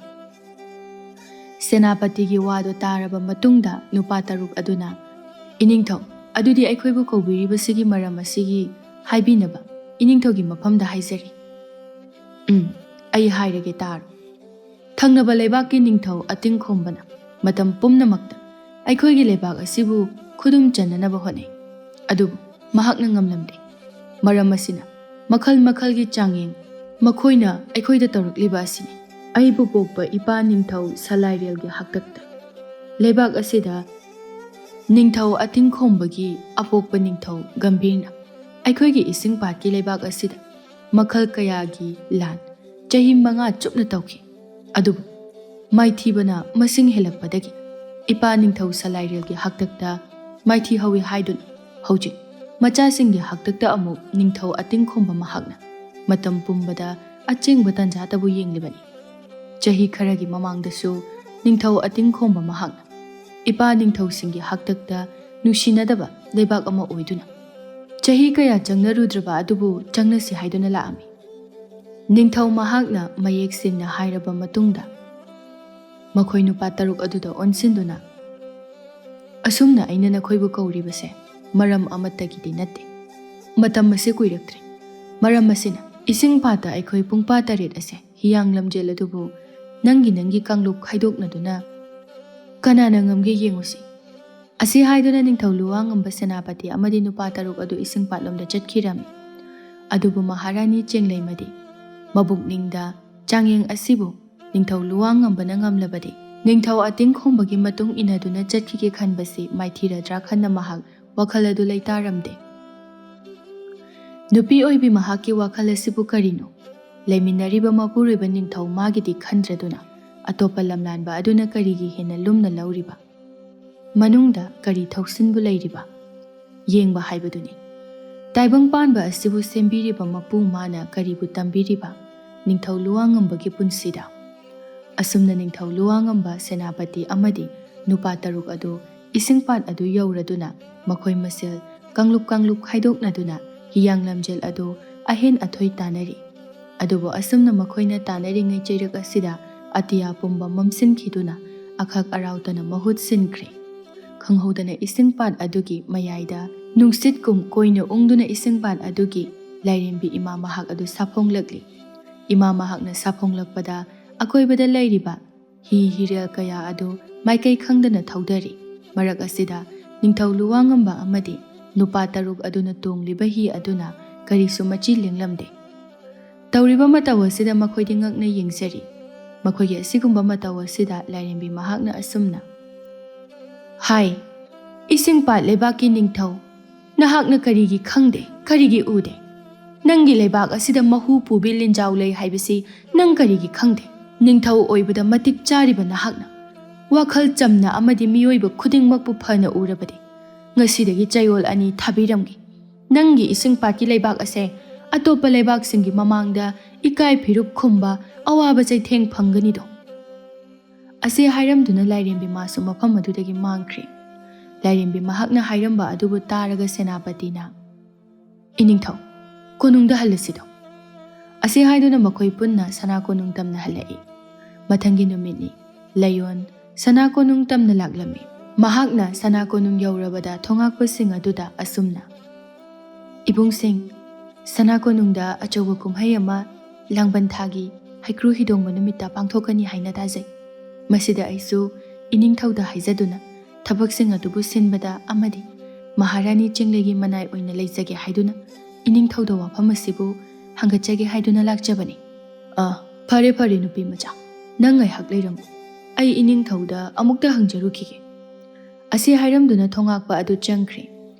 ꯁꯦꯅꯥꯄꯇꯤꯒꯤ ꯋꯥꯗꯨ ꯇꯥꯔꯕ ꯃꯇꯨꯡꯗ ꯅꯨꯄꯥ 6 ꯑꯗꯨꯅ, ꯏꯅꯤꯡꯊꯧ, ꯑꯗꯨꯗꯤ ꯑꯩꯈꯣꯏꯕꯨ ꯀꯧꯕꯤꯔꯤꯕꯁꯤꯒꯤ ꯃꯔꯝ ꯑꯁꯤꯒꯤ ꯍꯥꯏꯕꯤꯅꯕ ꯏꯅꯤꯡꯊꯧꯒꯤ ꯃꯐꯝꯗ ꯍꯥꯏꯖꯔꯤ꯫ ꯑꯩ ꯍꯥꯏꯔꯒꯦ ꯇꯥꯔꯣ꯫ ꯊꯪꯅꯕ ꯂꯩꯕꯥꯛꯀꯤ ꯅꯤꯡꯊꯧ ꯑꯇꯤꯡꯈꯣꯝꯕꯅ ꯃꯇꯝ ꯄꯨꯝꯅꯃꯛꯇ ꯑꯩꯈꯣꯏꯒꯤ ꯂꯩꯕꯥꯛ ꯑꯁꯤꯕꯨ ꯈꯨꯗꯨꯝ ꯆꯟꯅꯅꯕ ꯍꯣꯠꯅꯩ, ꯑꯗꯨꯕꯨ ꯃꯍꯥꯛꯅ ꯉꯝꯂꯝꯗꯦ꯫ ꯃꯔꯝ ꯑꯁꯤꯅ ꯃꯈꯜ ꯃꯈꯜꯒꯤ ꯆꯥꯡꯌꯦꯡ ꯃꯈꯣꯏꯅ ꯑꯩꯈꯣꯏꯗ ꯇꯧꯔꯛꯂꯤꯕ ꯑꯁꯤꯅꯤ꯫ ꯑꯩꯕꯨ ꯄꯣꯛꯄ ꯏꯄꯥ ꯅꯤꯡꯊꯧ ꯁꯂꯥꯏꯔꯦꯜꯒꯤ ꯍꯥꯛꯇꯛꯇ ꯂꯩꯕꯥꯛ ꯑꯁꯤꯗ ꯅꯤꯡꯊꯧ ꯑꯇꯤꯡꯈꯣꯝꯕꯒꯤ ꯑꯄꯣꯛꯄ ꯅꯤꯡꯊꯧ ꯒꯝꯚꯤꯔꯅ ꯑꯩꯈꯣꯏꯒꯤ ꯏꯁꯤꯡꯄꯥꯠꯀꯤ ꯂꯩꯕꯥꯛ ꯑꯁꯤꯗ ꯃꯈꯜ ꯀꯌꯥꯒꯤ ꯂꯥꯟ ꯆꯍꯤ 5 ꯆꯨꯞꯅ ꯇꯧꯈꯤ, ꯑꯗꯨꯕꯨ ꯃꯥꯏꯊꯤꯕꯅ ꯃꯁꯤꯡ ꯍꯦꯜꯂꯛꯄꯗꯒꯤ ꯏꯄꯥ ꯅꯤꯡꯊꯧ ꯁꯂꯥꯏꯔꯦꯜꯒꯤ ꯍꯥꯛꯇꯛꯇ ꯃꯥꯏꯊꯤꯍꯧꯏ ꯍꯥꯏꯗꯨꯅ ꯍꯧꯖꯤꯛ ꯃꯆꯥꯁꯤꯡꯒꯤ ꯍꯥꯛꯇꯛꯇ ꯑꯃꯨꯛ ꯅꯤꯡꯊꯧ ꯑꯇꯤꯡꯈꯣꯝꯕ ꯃꯍꯥꯛꯅ ꯃꯇꯝ ꯄꯨꯝꯕꯗ ꯑꯆꯦꯡꯕ ꯇꯥꯟꯖꯥꯇꯕꯨ ꯌꯦꯡꯂꯤꯕꯅꯤ꯫ ꯆꯍꯤ ꯈꯔꯒꯤ ꯃꯃꯥꯡꯗꯁꯨ ꯅꯤꯡꯊꯧ ꯑꯇꯤꯡꯈꯣꯝꯕ ꯃꯍꯥꯛꯅ ꯏꯄꯥ ꯅꯤꯡꯊꯧꯁꯤꯡꯒꯤ ꯍꯥꯛꯇꯛꯇ ꯅꯨꯡꯁꯤꯅꯗꯕ ꯂꯩꯕꯥꯛ ꯑꯃ ꯑꯣꯏꯗꯨꯅ ꯆꯍꯤ ꯀꯌꯥ ꯆꯪꯅꯔꯨꯗ꯭ꯔꯕ ꯑꯗꯨꯕꯨ ꯆꯪꯅꯁꯤ ꯍꯥꯏꯗꯨꯅ ꯂꯥꯛꯑꯝꯃꯤ꯫ ꯅꯤꯡꯊꯧ ꯃꯍꯥꯛꯅ ꯃꯌꯦꯛ ꯁꯦꯡꯅ ꯍꯥꯏꯔꯕ ꯃꯇꯨꯡꯗ ꯃꯈꯣꯏ ꯅꯨꯄꯥ 6 ꯑꯗꯨꯗ ꯑꯣꯟꯁꯤꯟꯗꯨꯅ, ꯑꯁꯨꯝꯅ ꯑꯩꯅ ꯅꯈꯣꯏꯕꯨ ꯀꯧꯔꯤꯕꯁꯦ ꯃꯔꯝ ꯑꯃꯠꯇꯒꯤꯗꯤ ꯅꯠꯇꯦ꯫ ꯃꯇꯝ ꯑꯁꯤ ꯀꯨꯏꯔꯛꯇ꯭ꯔꯦ, ꯃꯔꯝ ꯑꯁꯤꯅ ꯏꯁꯤꯡꯄꯥꯠꯇ ꯑꯩꯈꯣꯏ ꯄꯨꯡꯄꯥ 9 ꯑꯁꯦ ꯍꯤꯌꯥꯡ ꯂꯝꯖꯦꯜ ꯑꯗꯨꯕꯨ ꯅꯪꯒꯤ ꯀꯥꯡꯂꯨꯞ ꯈꯥꯏꯗꯣꯛꯅꯗꯨꯅ ꯀꯅꯥꯅ ꯉꯝꯒꯦ ꯌꯦꯡꯉꯨꯁꯤ꯫ ꯑꯁꯤ ꯍꯥꯏꯗꯨꯅ ꯅꯤꯡꯊꯧ ꯂꯨꯋꯥꯡꯉꯝꯕ ꯁꯦꯅꯥꯄꯇꯤ ꯑꯃꯗꯤ ꯅꯨꯄꯥ 6 ꯑꯗꯨ ꯏꯁꯤꯡꯄꯥꯠꯂꯣꯝꯗ ꯆꯠꯈꯤꯔꯝꯃꯤ꯫ ꯑꯗꯨꯕꯨ ꯃꯍꯥꯔꯥꯅꯤ ꯆꯦꯡꯂꯩꯃꯗꯤ ꯃꯕꯨꯛꯅꯤꯡꯗ ꯆꯥꯡꯌꯦꯡ ꯑꯁꯤꯕꯨ ꯅꯤꯡꯊꯧ ꯂꯨꯋꯥꯡꯉꯝꯕꯅ ꯉꯝꯂꯕꯗꯤ ꯅꯤꯡꯊꯧ ꯑꯇꯤꯡꯈꯣꯝꯕꯒꯤ ꯃꯇꯨꯡ ꯏꯟꯅꯗꯨꯅ ꯆꯠꯈꯤꯒꯦ ꯈꯟꯕꯁꯤ ꯃꯥꯏꯊꯤꯔꯗ꯭ꯔꯥ ꯈꯟꯅ ꯃꯍꯥꯛ ꯋꯥꯈꯜ ꯑꯗꯨ ꯂꯩꯇꯥꯔꯝꯗꯦ꯫ ꯅꯨꯄꯤ ꯑꯣꯏꯕꯤ ꯃꯍꯥꯛꯀꯤ ꯋꯥꯈꯜ ꯑꯁꯤꯕꯨ ꯀꯔꯤꯅꯣ ꯂꯩꯃꯤꯟꯅꯔꯤꯕ ꯃꯄꯨꯔꯣꯏꯕ ꯅꯤꯡꯊꯧ ꯃꯥꯒꯤꯗꯤ ꯈꯟꯗ꯭ꯔꯗꯨꯅ ꯑꯇꯣꯞꯄ ꯂꯝꯂꯥꯟꯕ ꯑꯗꯨꯅ ꯀꯔꯤꯒꯤ ꯍꯦꯟꯅ ꯂꯨꯝꯅ ꯂꯧꯔꯤꯕ, ꯃꯅꯨꯡꯗ ꯀꯔꯤ ꯊꯧꯁꯤꯟꯕꯨ ꯂꯩꯔꯤꯕ ꯌꯦꯡꯕ ꯍꯥꯏꯕꯗꯨꯅꯤ꯫ ꯇꯥꯏꯕꯪ ꯄꯥꯟꯕ ꯑꯁꯤꯕꯨ ꯁꯦꯝꯕꯤꯔꯤꯕ ꯃꯄꯨ ꯃꯥꯅ ꯀꯔꯤꯕꯨ ꯇꯝꯕꯤꯔꯤꯕ ꯅꯤꯡꯊꯧ ꯂꯨꯋꯥꯡꯉꯝꯕꯒꯤ ꯄꯨꯟꯁꯤꯗ? ꯑꯁꯨꯝꯅ ꯅꯤꯡꯊꯧ ꯂꯨꯋꯥꯡꯉꯝꯕ ꯁꯦꯅꯥꯄꯇꯤ ꯑꯃꯗꯤ ꯅꯨꯄꯥ 6 ꯑꯗꯨ ꯏꯁꯤꯡꯄꯥꯠ ꯑꯗꯨ ꯌꯧꯔꯗꯨꯅ ꯃꯈꯣꯏ ꯃꯁꯦꯜ ꯀꯥꯡꯂꯨꯞ ꯈꯥꯏꯗꯣꯛꯅꯗꯨꯅ ꯍꯤꯌꯥꯡ ꯂꯝꯖꯦꯜ ꯑꯗꯨ ꯑꯍꯦꯟ ꯑꯊꯣꯏ ꯇꯥꯟꯅꯔꯤ꯫ ꯑꯗꯨꯕꯨ ꯑꯁꯨꯝꯅ ꯃꯈꯣꯏꯅ ꯇꯥꯟꯅꯔꯤꯉꯩ ꯆꯩꯔꯛ ꯑꯁꯤꯗ ꯑꯇꯤꯌꯥ ꯄꯨꯝꯕ ꯃꯝꯁꯤꯟꯈꯤꯗꯨꯅ ꯑꯈꯛ ꯑꯔꯥꯎꯇꯅ ꯃꯍꯨꯠ ꯁꯤꯟꯈ꯭ꯔꯦ꯫ ꯈꯪꯍꯧꯗꯅ ꯏꯁꯤꯡꯄꯥꯠ ꯑꯗꯨꯒꯤ ꯃꯌꯥꯏꯗ ꯅꯨꯡꯁꯤꯠꯀꯨꯝ ꯀꯣꯏꯅ ꯎꯪꯗꯨꯅ ꯏꯁꯤꯡꯄꯥꯠ ꯑꯗꯨꯒꯤ ꯂꯥꯏꯔꯦꯝꯕꯤ ꯏꯃꯥ ꯃꯍꯥꯛ ꯑꯗꯨ ꯁꯥꯐꯣꯡꯂꯛꯂꯤ꯫ ꯏꯃꯥ ꯃꯍꯥꯛꯅ ꯁꯥꯐꯣꯡꯂꯛꯄꯗ ꯑꯀꯣꯏꯕꯗ ꯂꯩꯔꯤꯕ ꯍꯤ ꯍꯤꯔꯦꯜ ꯀꯌా ꯑꯗꯨ ꯃꯥꯏꯀꯩ ꯈꯪꯗꯅ ꯊꯧꯗꯔꯤ꯫ ꯃꯔꯛ ꯑꯁꯤꯗ ꯅꯤꯡꯊꯧ ꯂꯨꯋꯥꯡꯉꯝꯕ ꯑꯃꯗꯤ ꯅꯨꯄꯥ 6 ꯑꯗꯨꯅ ꯇꯣꯡꯂꯤꯕ ꯍꯤ ꯑꯗꯨꯅ ꯀꯔꯤꯁꯨ ꯃꯆꯤ ꯂꯦꯡꯂꯝꯗꯦ꯫ ꯇꯧꯔꯤꯕ ꯃꯇꯧ ꯑꯁꯤꯗ ꯃꯈꯣꯏꯗꯤ ꯉꯛꯅ ꯌꯦꯡꯖꯔꯤ꯫ ꯃꯈꯣꯏꯒꯤ ꯑꯁꯤꯒꯨꯝꯕ ꯃꯇꯧ ꯑꯁꯤꯗ ꯂꯥꯏꯔꯦꯝꯕꯤ ꯃꯍꯥꯛꯅ ꯑꯁꯨꯝꯅ ꯍꯥꯏ, ꯏꯁꯤꯡꯄꯥꯠ ꯂꯩꯕꯥꯛꯀꯤ ꯅꯤꯡꯊꯧ, ꯅꯍꯥꯛꯅ ꯀꯔꯤꯒꯤ ꯈꯪꯗꯦ, ꯀꯔꯤꯒꯤ ꯎꯗꯦ? ꯅꯪꯒꯤ ꯂꯩꯕꯥꯛ ꯑꯁꯤꯗ ꯃꯍꯨ ꯄꯨꯕꯤ ꯂꯤꯟꯖꯥꯎ ꯂꯩ ꯍꯥꯏꯕꯁꯤ ꯅꯪ ꯀꯔꯤꯒꯤ ꯈꯪꯗꯦ? ꯅꯤꯡꯊꯧ ꯑꯣꯏꯕꯗ ꯃꯇꯤꯛ ꯆꯥꯔꯤꯕ ꯅꯍꯥꯛꯅ ꯋꯥꯈꯜ ꯆꯝꯅ ꯑꯃꯗꯤ ꯃꯤꯑꯣꯏꯕ ꯈꯨꯗꯤꯡꯃꯛꯄꯨ ꯐꯅ ꯎꯔꯕꯗꯤ ꯉꯁꯤꯗꯒꯤ ꯆꯌꯣꯜ 2 ꯊꯥꯕꯤꯔꯝꯒꯦ꯫ ꯅꯪꯒꯤ ꯏꯁꯤꯡꯄꯥꯠꯀꯤ ꯂꯩꯕꯥꯛ ꯑꯁꯦ ꯑꯇꯣꯞꯄ ꯂꯩꯕꯥꯛꯁꯤꯡꯒꯤ ꯃꯃꯥꯡꯗ ꯏꯀꯥꯏ ꯐꯤꯔꯨꯞ ꯈꯨꯝꯕ ꯑꯋꯥꯕ ꯆꯩꯊꯦꯡ ꯐꯪꯒꯅꯤꯗꯣ꯫ ꯑꯁꯤ ꯍꯥꯏꯔꯝꯗꯨꯅ ꯂꯥꯏꯔꯦꯝꯕꯤ ꯃꯥꯁꯨ ꯃꯐꯝ ꯑꯗꯨꯗꯒꯤ ꯃꯥꯡꯈ꯭ꯔꯦ꯫ ꯂꯥꯏꯔꯦꯝꯕꯤ ꯃꯍꯥꯛꯅ ꯍꯥꯏꯔꯝꯕ ꯑꯗꯨꯕꯨ ꯇꯥꯔꯒ ꯁꯦꯅꯥꯄꯇꯤꯅ, ꯏꯅꯤꯡꯊꯧ, ꯀꯣꯅꯨꯡꯗ ꯍꯜꯂꯁꯤꯗꯣ꯫ ꯑꯁꯤ ꯍꯥꯏꯗꯨꯅ ꯃꯈꯣꯏ ꯄꯨꯟꯅ ꯁꯅꯥ ꯀꯣꯅꯨꯡ ꯇꯝꯅ ꯍꯜꯂꯛꯏ꯫ ꯃꯊꯪꯒꯤ ꯅꯨꯃꯤꯠꯅꯤ ꯂꯩꯌꯣꯟ ꯁꯅꯥ ꯀꯣꯅꯨꯡ ꯇꯝꯅ ꯂꯥꯛꯂꯝꯃꯤ꯫ ꯃꯍꯥꯛꯅ ꯁꯅꯥ ꯀꯣꯅꯨꯡ ꯌꯧꯔꯕꯗ ꯊꯣꯉꯥꯛꯄꯁꯤꯡ ꯑꯗꯨꯗ ꯑꯁꯨꯝꯅ, ꯏꯕꯨꯡꯁꯤꯡ, ꯁꯅꯥ ꯀꯣꯅꯨꯡꯗ ꯑꯆꯧꯕ ꯀꯨꯝꯍꯩ ꯑꯃ ꯂꯥꯡꯕꯟ ꯊꯥꯒꯤ ꯍꯩꯀ꯭ꯔꯨ ꯍꯤꯗꯣꯡꯕ ꯅꯨꯃꯤꯠꯇ ꯄꯥꯡꯊꯣꯛꯀꯅꯤ ꯍꯥꯏꯅ ꯇꯥꯖꯩ꯫ ꯃꯁꯤꯗ ꯑꯩꯁꯨ ꯏꯅꯤꯡꯊꯧꯗ ꯍꯥꯏꯖꯗꯨꯅ ꯊꯕꯛꯁꯤꯡ ꯑꯗꯨꯕꯨ ꯁꯤꯟꯕꯗ ꯑꯃꯗꯤ ꯃꯍꯥꯔꯥꯅꯤ ꯆꯦꯡꯂꯩꯒꯤ ꯃꯅꯥꯏ ꯑꯣꯏꯅ ꯂꯩꯖꯒꯦ ꯍꯥꯏꯗꯨꯅ ꯏꯅꯤꯡꯊꯧꯗ ꯋꯥꯐꯝ ꯑꯁꯤꯕꯨ ꯍꯪꯒꯠꯆꯒꯦ ꯍꯥꯏꯗꯨꯅ ꯂꯥꯛꯆꯕꯅꯤ꯫ ꯐꯔꯦ ꯐꯔꯦ ꯅꯨꯄꯤ ꯃꯆꯥ, ꯅꯪ ꯉꯥꯏꯍꯥꯛ ꯂꯩꯔꯝꯃꯨ, ꯑꯩ ꯏꯅꯤꯡꯊꯧꯗ ꯑꯃꯨꯛꯇ ꯍꯪꯖꯔꯨꯈꯤꯒꯦ꯫ ꯑꯁꯤ ꯍꯥꯏꯔꯝꯗꯨꯅ ꯊꯣꯉꯥꯛꯄ ꯑꯗꯨ ꯆꯪꯈ꯭ꯔꯦ꯫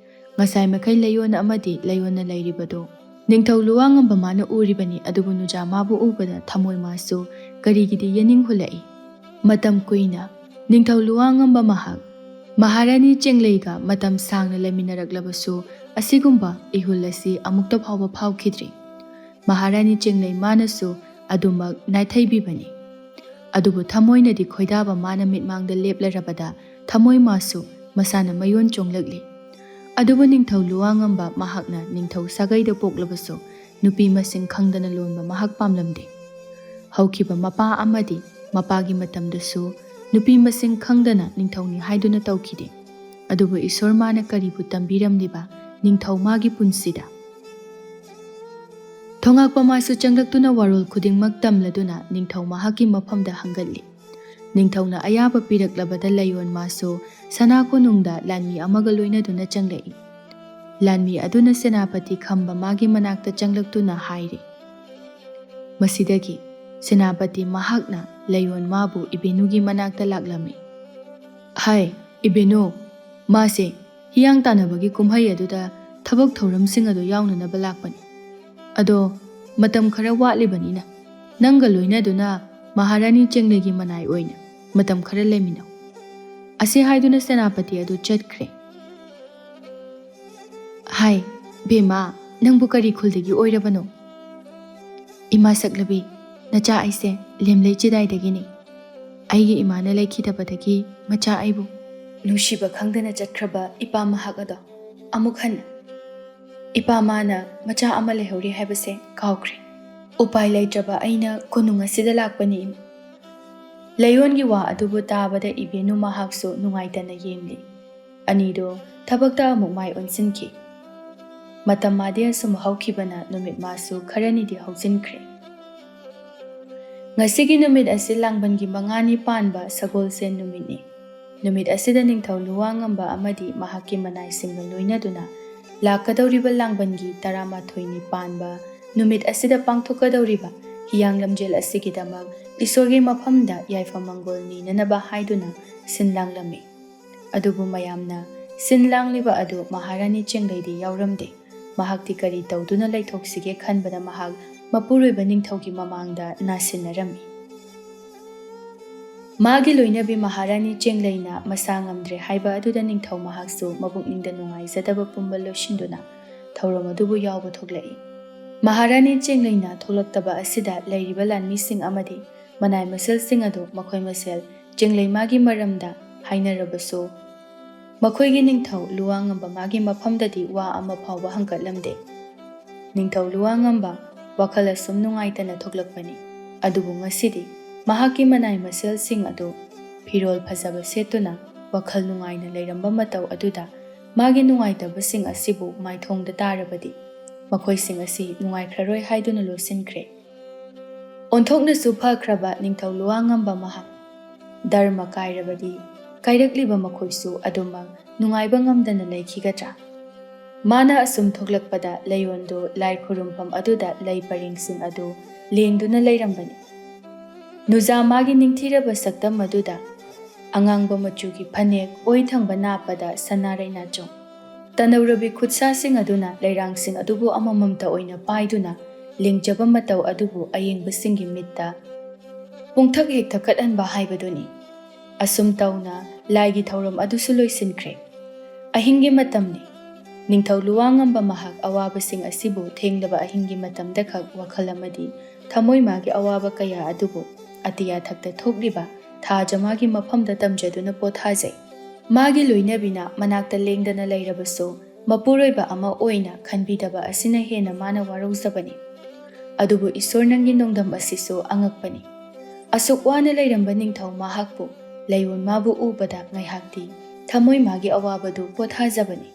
ꯉꯁꯥꯏ ꯃꯈꯩ ꯂꯩꯌꯣꯟ ꯑꯃꯗꯤ ꯂꯩꯌꯣꯟꯅ ꯂꯩꯔꯤꯕꯗꯣ ꯅꯤꯡꯊꯧ ꯂꯨꯋꯥꯡꯉꯝꯕ ꯃꯥꯅ ꯎꯔꯤꯕꯅꯤ, ꯑꯗꯨꯕꯨ ꯅꯨꯖꯥ ꯃꯥꯕꯨ ꯎꯕꯗ ꯊꯃꯣꯏ ꯃꯥꯁꯨ ꯀꯔꯤꯒꯤꯗꯤ ꯌꯦꯅꯤꯡ ꯍꯨꯜꯂꯛꯏ꯫ ꯃꯇꯝ ꯀꯨꯏꯅ ꯅꯤꯡꯊꯧ ꯂꯨꯋꯥꯡꯉꯝꯕ ꯃꯍꯥꯛ ꯃꯍꯥꯔꯥꯅꯤ ꯆꯦꯡꯂꯩꯒ ꯃꯇꯝ ꯁꯥꯡꯅ ꯂꯩꯃꯤꯟꯅꯔꯛꯂꯕꯁꯨ ꯑꯁꯤꯒꯨꯝꯕ ꯏꯍꯨꯜ ꯑꯁꯤ ꯑꯃꯨꯛꯇ ꯐꯥꯎꯕ ꯐꯥꯎꯈꯤꯗ꯭ꯔꯤ꯫ ꯃꯍꯥꯔꯥꯅꯤ ꯆꯦꯡꯂꯩ ꯃꯥꯅꯁꯨ ꯑꯗꯨꯃꯛ ꯅꯥꯏꯊꯩꯕꯤꯕꯅꯤ꯫ ꯑꯗꯨꯕꯨ ꯊꯃꯣꯏꯅꯗꯤ ꯈꯣꯏꯗꯥꯕ ꯃꯥꯅ ꯃꯤꯠꯃꯥꯡꯗ ꯂꯦꯞꯂꯔꯕꯗ ꯊꯃꯣꯏ ꯃꯥꯁꯨ ꯃꯁꯥꯅ ꯃꯌꯣꯟ ꯆꯣꯡꯂꯛꯂꯤ꯫ ꯑꯗꯨꯕꯨ ꯅꯤꯡꯊꯧ ꯂꯨꯋꯥꯡꯉꯝꯕ ꯃꯍꯥꯛꯅ ꯅꯤꯡꯊꯧ ꯁꯥꯒꯩꯗ ꯄꯣꯛꯂꯕꯁꯨ ꯅꯨꯄꯤ ꯃꯁꯤꯡ ꯈꯪꯗꯅ ꯂꯣꯟꯕ ꯃꯍꯥꯛ ꯄꯥꯝꯂꯝꯗꯦ꯫ ꯍꯧꯈꯤꯕ ꯃꯄꯥ ꯑꯃꯗꯤ ꯃꯄꯥꯒꯤ ꯃꯇꯝꯗꯁꯨ ꯅꯨꯄꯤ ꯃꯁꯤꯡ ꯈꯪꯗꯅ ꯅꯤꯡꯊꯧꯅꯤ ꯍꯥꯏꯗꯨꯅ ꯇꯧꯈꯤꯗꯦ꯫ ꯑꯗꯨꯕꯨ ꯏꯁꯣꯔ ꯃꯥꯅ ꯀꯔꯤꯕꯨ ꯇꯝꯕꯤꯔꯝꯂꯤꯕ ꯅꯤꯡꯊꯧ ꯃꯥꯒꯤ ꯄꯨꯟꯁꯤꯗ? ꯊꯣꯉꯥꯛꯄ ꯃꯥꯁꯨ ꯆꯪꯂꯛꯇꯨꯅ ꯋꯥꯔꯣꯜ ꯈꯨꯗꯤꯡꯃꯛ ꯇꯝꯂꯗꯨꯅ ꯅꯤꯡꯊꯧ ꯃꯍꯥꯛꯀꯤ ꯃꯐꯝꯗ ꯍꯪꯒꯠꯂꯤ꯫ ꯅꯤꯡꯊꯧꯅ ꯑꯌꯥꯕ ꯄꯤꯔꯛꯂꯕꯗ ꯂꯩꯌꯣꯟ ꯃꯥꯁꯨ ꯁꯅꯥ ꯀꯣꯅꯨꯡꯗ ꯂꯥꯟꯃꯤ ꯑꯃꯒ ꯂꯣꯏꯅꯗꯨꯅ ꯆꯪꯂꯛꯏ꯫ ꯂꯥꯟꯃꯤ ꯑꯗꯨꯅ ꯁꯦꯅꯥꯄꯇꯤ ꯈꯝꯕ ꯃꯥꯒꯤ ꯃꯅꯥꯛꯇ ꯆꯪꯂꯛꯇꯨꯅ ꯍꯥꯏꯔꯤ꯫ ꯃꯁꯤꯗꯒꯤ ꯁꯦꯅꯥꯄꯇꯤ ꯃꯍꯥꯛꯅ ꯂꯩꯌꯣꯟ ꯃꯥꯕꯨ ꯏꯕꯦꯅꯨꯒꯤ ꯃꯅꯥꯛꯇ ꯂꯥꯛꯂꯝꯃꯤ꯫ ꯍꯥꯏ ꯏꯕꯦꯅꯨ, ꯃꯥꯁꯦ ꯍꯤꯌꯥꯡ ꯇꯥꯟꯅꯕꯒꯤ ꯀꯨꯝꯍꯩ ꯑꯗꯨꯗ ꯊꯕꯛ ꯊꯧꯔꯝꯁꯤꯡ ꯑꯗꯨ ꯌꯥꯎꯅꯅꯕ ꯂꯥꯛꯄꯅꯤ꯫ ꯑꯗꯣ ꯃꯇꯝ ꯈꯔ ꯋꯥꯠꯂꯤꯕꯅꯤꯅ ꯅꯪꯒ ꯂꯣꯏꯅꯗꯨꯅ ꯃꯍꯥꯔꯥꯅꯤ ꯆꯦꯡꯂꯩꯒꯤ ꯃꯅꯥꯏ ꯑꯣꯏꯅ ꯃꯇꯝ ꯈꯔ ꯂꯩꯃꯤꯟꯅꯧ꯫ ꯑꯁꯤ ꯍꯥꯏꯗꯨꯅ ꯁꯦꯅꯥꯄꯇꯤ ꯑꯗꯨ ꯆꯠꯈ꯭ꯔꯦ꯫ ꯍꯥꯏ ꯕꯦꯝꯃ, ꯅꯪꯕꯨ ꯀꯔꯤ ꯈꯨꯜꯗꯒꯤ ꯑꯣꯏꯔꯕꯅꯣ? ꯏꯃꯥ ꯁꯛꯂꯕꯤ, ꯅꯆꯥ ꯑꯩꯁꯦ ꯂꯦꯝꯂꯩ ꯆꯤꯗꯥꯏꯗꯒꯤꯅꯤ꯫ ꯑꯩꯒꯤ ꯏꯃꯥꯅ ꯂꯩꯈꯤꯗꯕꯗꯒꯤ ꯃꯆꯥ ꯑꯩꯕꯨ ꯅꯨꯡꯁꯤꯕ ꯈꯪꯗꯅ ꯆꯠꯈ꯭ꯔꯕ ꯏꯄꯥ ꯃꯍꯥꯛ ꯑꯗꯣ ꯑꯃꯨꯛ ꯍꯟꯅ ꯏꯄꯥ ꯃꯥꯅ ꯃꯆꯥ ꯑꯃ ꯂꯩꯍꯧꯔꯤ ꯍꯥꯏꯕꯁꯦ ꯀꯥꯎꯈ꯭ꯔꯦ꯫ ꯎꯄꯥꯏ ꯂꯩꯇ꯭ꯔꯕ ꯑꯩꯅ ꯀꯣꯅꯨꯡ ꯑꯁꯤꯗ ꯂꯥꯛꯄꯅꯤ ꯏꯃꯥ꯫ ꯂꯩꯌꯣꯟꯒꯤ ꯋꯥ ꯑꯗꯨꯕꯨ ꯇꯥꯕꯗ ꯏꯕꯦꯅꯨ ꯃꯍꯥꯛꯁꯨ ꯅꯨꯡꯉꯥꯏꯇꯅ ꯌꯦꯡꯂꯤ꯫ ꯑꯅꯤꯗꯣ ꯊꯕꯛꯇ ꯑꯃꯨꯛ ꯃꯥꯏ ꯑꯣꯟꯁꯤꯟꯈꯤ꯫ ꯃꯇꯝ ꯃꯥꯗꯤ ꯑꯁꯨꯝ ꯍꯧꯈꯤꯕꯅ ꯅꯨꯃꯤꯠ ꯃꯥꯁꯨ ꯈꯔꯅꯤꯗꯤ ꯍꯧꯖꯤꯟꯈ꯭ꯔꯦ꯫ ꯉꯁꯤꯒꯤ ꯅꯨꯃꯤꯠ ꯑꯁꯤ ꯂꯥꯡꯕꯟꯒꯤ 5ꯅꯤ ꯄꯥꯟꯕ ꯁꯒꯣꯜꯁꯦꯟ ꯅꯨꯃꯤꯠꯅꯤ꯫ ꯅꯨꯃꯤꯠ ꯑꯁꯤꯗ ꯅꯤꯡꯊꯧ ꯂꯨꯋꯥꯡꯉꯝꯕ ꯑꯃꯗꯤ ꯃꯍꯥꯛꯀꯤ ꯃꯅꯥꯏꯁꯤꯡꯒ ꯂꯣꯏꯅꯗꯨꯅ ꯂꯥꯛꯀꯗꯧꯔꯤꯕ ꯂꯥꯡꯕꯟꯒꯤ 12ꯅꯤ ꯄꯥꯟꯕ ꯅꯨꯃꯤꯠ ꯑꯁꯤꯗ ꯄꯥꯡꯊꯣꯛꯀꯗꯧꯔꯤꯕ ꯍꯤꯌꯥꯡ ꯂꯝꯖꯦꯜ ꯑꯁꯤꯒꯤꯗꯃꯛ ꯏꯁꯣꯔꯒꯤ ꯃꯐꯝꯗ ꯌꯥꯏꯐ ꯃꯪꯒꯣꯜ ꯅꯤꯅꯅꯕ ꯍꯥꯏꯗꯨꯅ ꯁꯤꯟ ꯂꯥꯡꯂꯝꯃꯤ꯫ ꯑꯗꯨꯕꯨ ꯃꯌꯥꯝꯅ ꯁꯤꯟ ꯂꯥꯡꯂꯤꯕ ꯑꯗꯨ ꯃꯍꯥꯔꯥꯅꯤ ꯆꯦꯡꯂꯩꯗꯤ ꯌꯥꯎꯔꯝꯗꯦ꯫ ꯃꯍꯥꯛꯇꯤ ꯀꯔꯤ ꯇꯧꯗꯨꯅ ꯂꯩꯊꯣꯛꯁꯤꯒꯦ ꯈꯟꯕꯗ ꯃꯍꯥꯛ ꯃꯄꯨꯔꯣꯏꯕ ꯅꯤꯡꯊꯧꯒꯤ ꯃꯃꯥꯡꯗ ꯅꯥꯁꯤꯟꯅꯔꯝꯃꯤ꯫ ꯃꯥꯒꯤ ꯂꯣꯏꯅꯕꯤ ꯃꯍꯥꯔꯥꯅꯤ ꯆꯦꯡꯂꯩꯅ ꯃꯁꯥ ꯉꯝꯗ꯭ꯔꯦ ꯍꯥꯏꯕ ꯑꯗꯨꯗ ꯅꯤꯡꯊꯧ ꯃꯍꯥꯛꯁꯨ ꯃꯕꯨꯛꯅꯤꯡꯗ ꯅꯨꯡꯉꯥꯏꯖꯗꯕ ꯄꯨꯝꯕ ꯂꯣꯏꯁꯤꯟꯗꯨꯅ ꯊꯧꯔꯝ ꯑꯗꯨꯕꯨ ꯌꯥꯎꯕ ꯊꯣꯛꯂꯛꯏ꯫ ꯃꯍꯥꯔꯥꯅꯤ ꯆꯦꯡꯂꯩꯅ ꯊꯣꯛꯂꯛꯇꯕ ꯑꯁꯤꯗ ꯂꯩꯔꯤꯕ ꯂꯥꯟꯃꯤꯁꯤꯡ ꯑꯃꯗꯤ ꯃꯅꯥꯏ ꯃꯁꯦꯜꯁꯤꯡ ꯑꯗꯨ ꯃꯈꯣꯏ ꯃꯁꯦꯜ ꯆꯦꯡꯂꯩ ꯃꯥꯒꯤ ꯃꯔꯝꯗ ꯍꯥꯏꯅꯔꯕꯁꯨ ꯃꯈꯣꯏꯒꯤ ꯅꯤꯡꯊꯧ ꯂꯨꯋꯥꯡꯉꯝꯕ ꯃꯥꯒꯤ ꯃꯐꯝꯗꯗꯤ ꯋꯥ ꯑꯃ ꯐꯥꯎꯕ ꯍꯪꯒꯠꯂꯝꯗꯦ꯫ ꯅꯤꯡꯊꯧ ꯂꯨꯋꯥꯡꯉꯝꯕ ꯋꯥꯈꯜ ꯑꯁꯨꯝ ꯅꯨꯡꯉꯥꯏꯇꯅ ꯊꯣꯛꯂꯛꯄꯅꯤ꯫ ꯑꯗꯨꯕꯨ ꯉꯁꯤꯗꯤ ꯃꯍꯥꯛꯀꯤ ꯃꯅꯥꯏ ꯃꯁꯦꯜꯁꯤꯡ ꯑꯗꯨ ꯐꯤꯔꯣꯜ ꯐꯖꯕ ꯁꯦꯠꯇꯨꯅ ꯋꯥꯈꯜ ꯅꯨꯡꯉꯥꯏꯅ ꯂꯩꯔꯝꯕ ꯃꯇꯧ ꯑꯗꯨꯗ ꯃꯥꯒꯤ ꯅꯨꯡꯉꯥꯏꯇꯕꯁꯤꯡ ꯑꯁꯤꯕꯨ ꯃꯥꯏꯊꯣꯡꯗ ꯇꯥꯔꯕꯗꯤ ꯃꯈꯣꯏꯁꯤꯡ ꯑꯁꯤ ꯅꯨꯡꯉꯥꯏꯈ꯭ꯔꯔꯣꯏ ꯍꯥꯏꯗꯨꯅ ꯂꯣꯠꯁꯤꯟꯈ꯭ꯔꯦ꯫ ꯑꯣꯟꯊꯣꯛꯅꯁꯨ ꯐꯈ꯭ꯔꯕ ꯅꯤꯡꯊꯧ ꯂꯨꯋꯥꯡꯉꯝꯕ ꯃꯍꯥꯛ ꯙꯔꯃ ꯀꯥꯏꯔꯕꯗꯤ ꯀꯥꯏꯔꯛꯂꯤꯕ ꯃꯈꯣꯏꯁꯨ ꯑꯗꯨꯃꯛ ꯅꯨꯡꯉꯥꯏꯕ ꯉꯝꯗꯅ ꯂꯩꯈꯤꯒꯗ꯭ꯔꯥ? ꯃꯥꯅ ꯑꯁꯨꯝ ꯊꯣꯛꯂꯛꯄꯗ ꯂꯩꯌꯣꯟꯗꯨ ꯂꯥꯏ ꯈꯨꯔꯨꯝꯐꯝ ꯑꯗꯨꯗ ꯂꯩ ꯄꯔꯦꯡꯁꯤꯡ ꯑꯗꯨ ꯂꯦꯡꯗꯨꯅ ꯂꯩꯔꯝꯕꯅꯤ꯫ ꯅꯨꯖꯥ ꯃꯥꯒꯤ ꯅꯤꯡꯊꯤꯔꯕ ꯁꯛꯇꯝ ꯑꯗꯨꯗ ꯑꯉꯥꯡꯕ ꯃꯆꯨꯒꯤ ꯐꯅꯦꯛ ꯑꯣꯏ ꯊꯪꯕ ꯅꯥꯞꯄꯗ ꯁꯅꯥꯔꯩ ꯅꯥꯆꯣꯡ ꯇꯅꯧꯔꯕꯤ ꯈꯨꯠꯁꯥꯁꯤꯡ ꯑꯗꯨꯅ ꯂꯩꯔꯥꯡꯁꯤꯡ ꯑꯗꯨꯕꯨ ꯑꯃꯃꯝꯇ ꯑꯣꯏꯅ ꯄꯥꯏꯗꯨꯅ ꯂꯦꯡꯖꯕ ꯃꯇꯧ ꯑꯗꯨꯕꯨ ꯑꯌꯦꯡꯕꯁꯤꯡꯒꯤ ꯃꯤꯠꯇ ꯄꯨꯡꯊꯛ ꯍꯦꯛ ꯊꯛꯀꯠꯍꯟꯕ ꯍꯥꯏꯕꯗꯨꯅꯤ꯫ ꯑꯁꯨꯝ ꯇꯧꯅ ꯂꯥꯏꯒꯤ ꯊꯧꯔꯝ ꯑꯗꯨꯁꯨ ꯂꯣꯏꯁꯤꯟꯈ꯭ꯔꯦ꯫ ꯑꯍꯤꯡꯒꯤ ꯃꯇꯝꯅꯤ꯫ ꯅꯤꯡꯊꯧ ꯂꯨꯋꯥꯡꯉꯝꯕ ꯃꯍꯥꯛ ꯑꯋꯥꯕꯁꯤꯡ ꯑꯁꯤꯕꯨ ꯊꯦꯡꯂꯕ ꯑꯍꯤꯡꯒꯤ ꯃꯇꯝꯗ ꯈꯛ ꯋꯥꯈꯜ ꯑꯃꯗꯤ ꯊꯃꯣꯏ ꯃꯥꯒꯤ ꯑꯋꯥꯕ ꯀꯌꯥ ꯑꯗꯨꯕꯨ ꯑꯇꯤꯌꯥꯊꯛꯇ ꯊꯣꯛꯂꯤꯕ ꯊꯥꯖ ꯃꯥꯒꯤ ꯃꯐꯝꯗ ꯇꯝꯖꯗꯨꯅ ꯄꯣꯊꯥꯖꯩ꯫ ꯃꯥꯒꯤ ꯂꯣꯏꯅꯕꯤꯅ ꯃꯅꯥꯛꯇ ꯂꯦꯡꯗꯅ ꯂꯩꯔꯕꯁꯨ ꯃꯄꯨꯔꯣꯏꯕ ꯑꯃ ꯑꯣꯏꯅ ꯈꯟꯕꯤꯗꯕ ꯑꯁꯤꯅ ꯍꯦꯟꯅ ꯃꯥꯅ ꯋꯥꯔꯧꯖꯕꯅꯤ꯫ ꯑꯗꯨꯕꯨ ꯏꯁꯣꯔ ꯅꯪꯒꯤ ꯅꯣꯡꯗꯝ ꯑꯁꯤꯁꯨ ꯑꯉꯛꯄꯅꯤ꯫ ꯑꯁꯨꯛ ꯋꯥꯅ ꯂꯩꯔꯝꯕ ꯅꯤꯡꯊꯧ ꯃꯍꯥꯛꯄꯨ ꯂꯩꯌꯣꯟ ꯃꯥꯕꯨ ꯎꯕꯗ ꯉꯥꯏꯍꯥꯛꯇꯤ ꯊꯃꯣꯏ ꯃꯥꯒꯤ ꯑꯋꯥꯕꯗꯨ ꯄꯣꯊꯥꯖꯕꯅꯤ꯫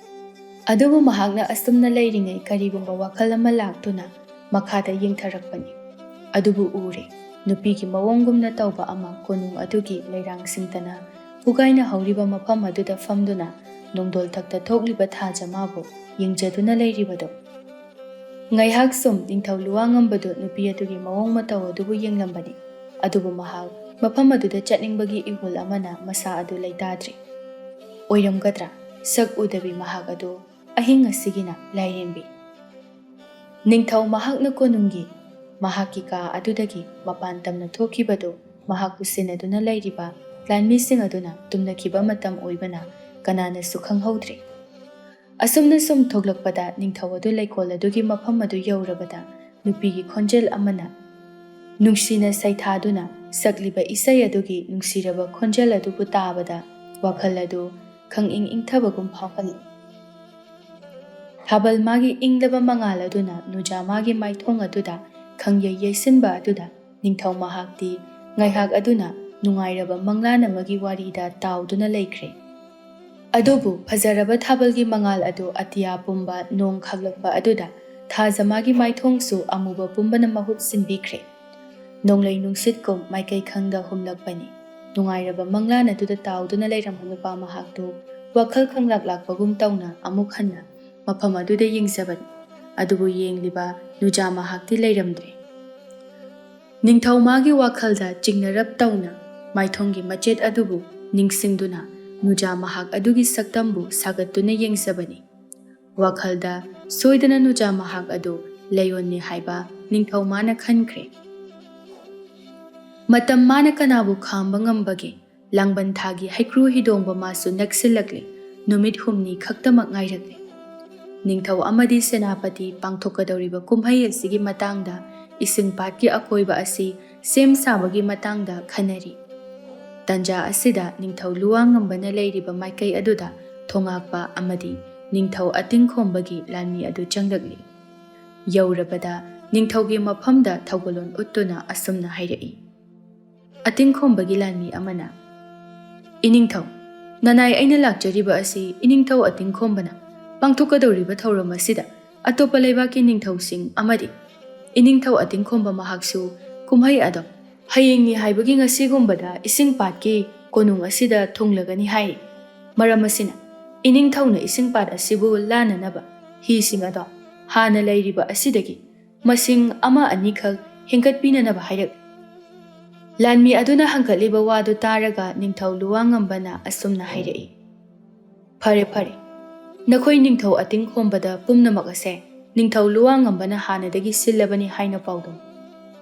ꯑꯗꯨꯕꯨ ꯃꯍꯥꯛꯅ ꯑꯁꯨꯝꯅ ꯂꯩꯔꯤꯉꯩ ꯀꯔꯤꯒꯨꯝꯕ ꯋꯥꯈꯜ ꯑꯃ ꯂꯥꯛꯇꯨꯅ ꯃꯈꯥꯗ ꯌꯦꯡꯊꯔꯛꯄꯅꯤ꯫ ꯑꯗꯨꯕꯨ ꯎꯔꯦ꯫ ꯅꯨꯄꯤꯒꯤ ꯃꯑꯣꯡꯒꯨꯝꯅ ꯇꯧꯕ ꯑꯃ ꯀꯣꯅꯨꯡ ꯑꯗꯨꯒꯤ ꯂꯩꯔꯥꯡꯁꯤꯡꯇꯅ ꯄꯨꯒꯥꯏꯅ ꯍꯧꯔꯤꯕ ꯃꯐꯝ ꯑꯗꯨꯗ ꯐꯝꯗꯨꯅ ꯅꯣꯡꯗꯣꯜ ꯊꯛꯇ ꯊꯣꯛꯂꯤꯕ ꯊꯥꯖꯃꯥꯕꯨ ꯌꯦꯡꯖꯗꯨꯅ ꯂꯩꯔꯤꯕꯗꯣ꯫ ꯉꯥꯏꯍꯥꯛ ꯁꯨꯝ ꯅꯤꯡꯊꯧ ꯂꯨꯋꯥꯡꯉꯝꯕꯗꯨ ꯅꯨꯄꯤ ꯑꯗꯨꯒꯤ ꯃꯑꯣꯡ ꯃꯇꯧ ꯑꯗꯨꯕꯨ ꯌꯦꯡꯂꯝꯕꯅꯤ꯫ ꯑꯗꯨꯕꯨ ꯃꯍꯥꯛ ꯃꯐꯝ ꯑꯗꯨꯗ ꯆꯠꯅꯤꯡꯕꯒꯤ ꯏꯍꯨꯜ ꯑꯃꯅ ꯃꯁꯥ ꯑꯗꯨ ꯂꯩꯇꯥꯗ꯭ꯔꯤ꯫ ꯑꯣꯏꯔꯝꯒꯗ꯭ꯔꯥ ꯁꯛ ꯎꯗꯕꯤ ꯃꯍꯥꯛ ꯑꯗꯨ ꯑꯍꯤꯡ ꯑꯁꯤꯒꯤꯅ ꯂꯥꯏꯔꯦꯝꯕꯤ? ꯅꯤꯡꯊꯧ ꯃꯍꯥꯛꯅ ꯀꯣꯅꯨꯡꯒꯤ ꯃꯍꯥꯛꯀꯤ ꯀꯥ ꯑꯗꯨꯗꯒꯤ ꯃꯄꯥꯟ ꯇꯝꯅ ꯊꯣꯛꯈꯤꯕꯗꯨ ꯃꯍꯥꯛꯄꯨ ꯁꯦꯟꯅꯗꯨꯅ ꯂꯩꯔꯤꯕ ꯂꯥꯟꯃꯤꯁꯤꯡ ꯑꯗꯨꯅ ꯇꯨꯝꯅꯈꯤꯕ ꯃꯇꯝ ꯑꯣꯏꯕꯅ ꯀꯅꯥꯅꯁꯨ ꯈꯪꯍꯧꯗ꯭ꯔꯤ꯫ ꯑꯁꯨꯝꯅ ꯁꯨꯝ ꯊꯣꯛꯂꯛꯄꯗ ꯅꯤꯡꯊꯧ ꯑꯗꯨ ꯂꯩꯀꯣꯜ ꯑꯗꯨꯒꯤ ꯃꯐꯝ ꯑꯗꯨ ꯌꯧꯔꯕꯗ ꯅꯨꯄꯤꯒꯤ ꯈꯣꯟꯖꯦꯜ ꯑꯃꯅ ꯅꯨꯡꯁꯤꯅ ꯁꯩꯊꯥꯗꯨꯅ ꯁꯛꯂꯤꯕ ꯏꯁꯩ ꯑꯗꯨꯒꯤ ꯅꯨꯡꯁꯤꯔꯕ ꯈꯣꯟꯖꯦꯜ ꯑꯗꯨꯕꯨ ꯇꯥꯕꯗ ꯋꯥꯈꯜ ꯑꯗꯨ ꯈꯪꯏꯪ ꯏꯪꯊꯕꯒꯨm ꯐꯥꯎꯍꯜꯂꯤ꯫ ꯊꯥꯕꯜ ꯃꯥꯒꯤ ꯏꯪꯂꯕ ꯃꯉꯥꯜ ꯑꯗꯨꯅ ꯅꯨꯖꯥ ꯃꯥꯒꯤ ꯃꯥꯏꯊꯣꯡ ꯑꯗꯨꯗ ꯈꯪꯌꯩ ꯌꯩꯁꯤꯟꯕ ꯑꯗꯨꯗ ꯅꯤꯡꯊꯧ ꯃꯍꯥꯛꯇꯤ ꯉꯥꯏꯍꯥꯛ ꯑꯗꯨꯅ ꯅꯨꯡꯉꯥꯏꯔꯕ ꯃꯪꯂꯥꯟ ꯑꯃꯒꯤ ꯋꯥꯔꯤꯗ ꯇꯥꯎꯗꯨꯅ ꯂꯩꯈ꯭ꯔꯦ꯫ ꯑꯗꯨꯕꯨ ꯐꯖꯔꯕ ꯊꯥꯕꯜꯒꯤ ꯃꯉꯥꯜ ꯑꯗꯨ ꯑꯇꯤꯌꯥ ꯄꯨꯝꯕ ꯅꯣꯡ ꯈꯥꯛꯂꯛꯄ ꯑꯗꯨꯗ ꯊꯥꯖꯃꯥꯒꯤ ꯃꯥꯏꯊꯣꯡꯁꯨ ꯑꯃꯨꯕ ꯄꯨꯝꯕꯅ ꯃꯍꯨꯠ ꯁꯤꯟꯕꯤꯈ꯭ꯔꯦ꯫ ꯅꯣꯡꯂꯩ ꯅꯨꯡꯁꯤꯠꯀꯨꯝ ꯃꯥꯏꯀꯩ ꯈꯪꯗ ꯍꯨꯝꯂꯛꯄꯅꯤ꯫ ꯅꯨꯡꯉꯥꯏꯔꯕ ꯃꯪꯂꯥꯟ ꯑꯗꯨꯗ ꯇꯥꯎꯗꯨꯅ ꯂꯩꯔꯝꯕ ꯅꯨꯄꯥ ꯃꯍꯥꯛꯇꯨ ꯋꯥꯈꯜ ꯈꯪꯂꯥꯛ ꯂꯥꯛꯄꯒꯨꯝ ꯇꯧꯅ ꯑꯃꯨꯛ ꯍꯟꯅ ꯃꯐꯝ ꯑꯗꯨꯗ ꯌꯦꯡꯖꯕꯅꯤ꯫ ꯑꯗꯨꯕꯨ ꯌꯦꯡꯂꯤꯕ ꯅꯨꯖꯥ ꯃꯍꯥꯛꯇꯤ ꯂꯩꯔꯝꯗ꯭ꯔꯦ꯫ ꯅꯤꯡꯊꯧ ꯃꯥꯒꯤ ꯋꯥꯈꯜꯗ ꯆꯤꯡꯅꯔꯞ ꯇꯧꯅ ꯃꯥꯏꯊꯣꯡꯒꯤ ꯃꯆꯦꯠ ꯑꯗꯨꯕꯨ ꯅꯤꯡꯁꯤꯡꯗꯨꯅ ꯅꯨꯖꯥ ꯃꯍꯥꯛ ꯑꯗꯨꯒꯤ ꯁꯛꯇꯝꯕꯨ ꯁꯥꯒꯠꯇꯨꯅ ꯌꯦꯡꯖꯕꯅꯤ꯫ ꯋꯥꯈꯜꯗ ꯁꯣꯏꯗꯅ ꯅꯨꯖꯥ ꯃꯍꯥꯛ ꯑꯗꯨ ꯂꯩꯌꯣꯟꯅꯤ ꯍꯥꯏꯕ ꯅꯤꯡꯊꯧ ꯃꯥꯅ ꯈꯟꯈ꯭ꯔꯦ꯫ ꯃꯇꯝ ꯃꯥꯅ ꯀꯅꯥꯕꯨ ꯈꯥꯝꯕ ꯉꯝꯕꯒꯦ? ꯂꯥꯡꯕꯟ ꯊꯥꯒꯤ ꯍꯩꯀ꯭ꯔꯨ ꯍꯤꯗꯣꯡꯕ ꯃꯥꯁꯨ ꯅꯛꯁꯤꯜꯂꯛꯂꯦ꯫ ꯅꯨꯃꯤꯠ ꯍꯨꯝꯅꯤ ꯈꯛꯇꯃꯛ ꯉꯥꯏꯔꯛꯂꯦ꯫ ꯅꯤꯡꯊꯧ ꯑꯃꯗꯤ ꯁꯦꯅꯥꯄꯇꯤ ꯄꯥꯡꯊꯣꯛꯀꯗꯧꯔꯤꯕ ꯀꯨꯝꯍꯩ ꯑꯁꯤꯒꯤ ꯃꯇꯥꯡꯗ ꯏꯁꯤꯡ ꯄꯥꯠꯀꯤ ꯑꯀꯣꯏꯕ ꯑꯁꯤ ꯁꯦꯝ ꯁꯥꯕꯒꯤ ꯃꯇꯥꯡꯗ ꯈꯟꯅꯔꯤ꯫ ꯇꯥꯟꯖꯥ ꯑꯁꯤꯗ ꯅꯤꯡꯊꯧ ꯂꯨꯋꯥꯡꯉꯝꯕꯅ ꯂꯩꯔꯤꯕ ꯃꯥꯏꯀꯩ ꯑꯗꯨꯗ ꯊꯣꯉꯥꯛꯄ ꯑꯃꯗꯤ ꯅꯤꯡꯊꯧ ꯑꯇꯤꯡꯈꯣꯝꯕꯒꯤ ꯂꯥꯟꯃꯤ ꯑꯗꯨ ꯆꯪꯂꯛꯂꯤ꯫ ꯌꯧꯔꯕꯗ ꯅꯤꯡꯊꯧꯒꯤ ꯃꯐꯝꯗ ꯊꯧꯒꯜꯂꯣꯟ ꯎꯠꯇꯨꯅ ꯑꯁꯨꯝꯅ ꯍꯥꯏꯔꯛꯏ꯫ ꯑꯇꯤꯡꯈꯣꯝꯕꯒꯤ ꯂꯥꯟꯃꯤ ꯑꯃꯅ, ꯏꯅꯤꯡꯊꯧ, ꯅꯅꯥꯏ ꯑꯩꯅ ꯂꯥꯛꯆꯔꯤꯕ ꯑꯁꯤ ꯏꯅꯤꯡꯊꯧ ꯑꯇꯤꯡꯈꯣꯝꯕꯅ ꯄꯥꯡꯊꯣꯛꯀꯗꯧꯔꯤꯕ ꯊꯧꯔꯝ ꯑꯁꯤꯗ ꯑꯇꯣꯞꯄ ꯂꯩꯕꯥꯛꯀꯤ ꯅꯤꯡꯊꯧꯁꯤꯡ ꯑꯃꯗꯤ ꯏꯅꯤꯡꯊꯧ ꯑꯇꯤꯡꯈꯣꯝꯕ ꯃꯍꯥꯛꯁꯨ ꯀꯨꯝꯍꯩ ꯑꯗꯣ ꯍꯌꯦꯡꯅꯤ ꯍꯥꯏꯕꯒꯤ ꯉꯁꯤꯒꯨꯝꯕꯗ ꯏꯁꯤꯡ ꯄꯥꯠꯀꯤ ꯀꯣꯅꯨꯡ ꯑꯁꯤꯗ ꯊꯨꯡꯂꯒꯅꯤ ꯍꯥꯏꯔꯤ꯫ ꯃꯔꯝ ꯑꯁꯤꯅ ꯏꯅꯤꯡꯊꯧꯅ ꯏꯁꯤꯡ ꯄꯥꯠ ꯑꯁꯤꯕꯨ ꯂꯥꯟꯅꯅꯕ ꯍꯤꯁꯤꯡ ꯑꯗꯣ ꯍꯥꯟꯅ ꯂꯩꯔꯤꯕ ꯑꯁꯤꯗꯒꯤ ꯃꯁꯤꯡ 1-2ꯈꯛ ꯍꯦꯟꯒꯠꯄꯤꯅꯅꯕ ꯍꯥꯏꯔꯛꯂꯤ꯫ ꯂꯥꯟꯃꯤ ꯑꯗꯨꯅ ꯍꯪꯒꯠꯂꯤꯕ ꯋꯥꯗꯨ ꯇꯥꯔꯒ ꯅꯤꯡꯊꯧ ꯂꯨꯋꯥꯡꯉꯝꯕꯅ ꯑꯁꯨꯝꯅ ꯍꯥꯏꯔꯛꯏ꯫ ꯐꯔꯦ ꯐꯔꯦ, ꯅꯈꯣꯏ ꯅꯤꯡꯊꯧ ꯑꯇꯤꯡꯈꯣꯝꯕꯗ ꯄꯨꯝꯅꯃꯛ ꯑꯁꯦ ꯅꯤꯡꯊꯧ ꯂꯨꯋꯥꯡꯉꯝꯕꯅ ꯍꯥꯟꯅꯗꯒꯤ ꯁꯤꯜꯂꯕꯅꯤ ꯍꯥꯏꯅ ꯄꯥꯎꯗꯝ꯫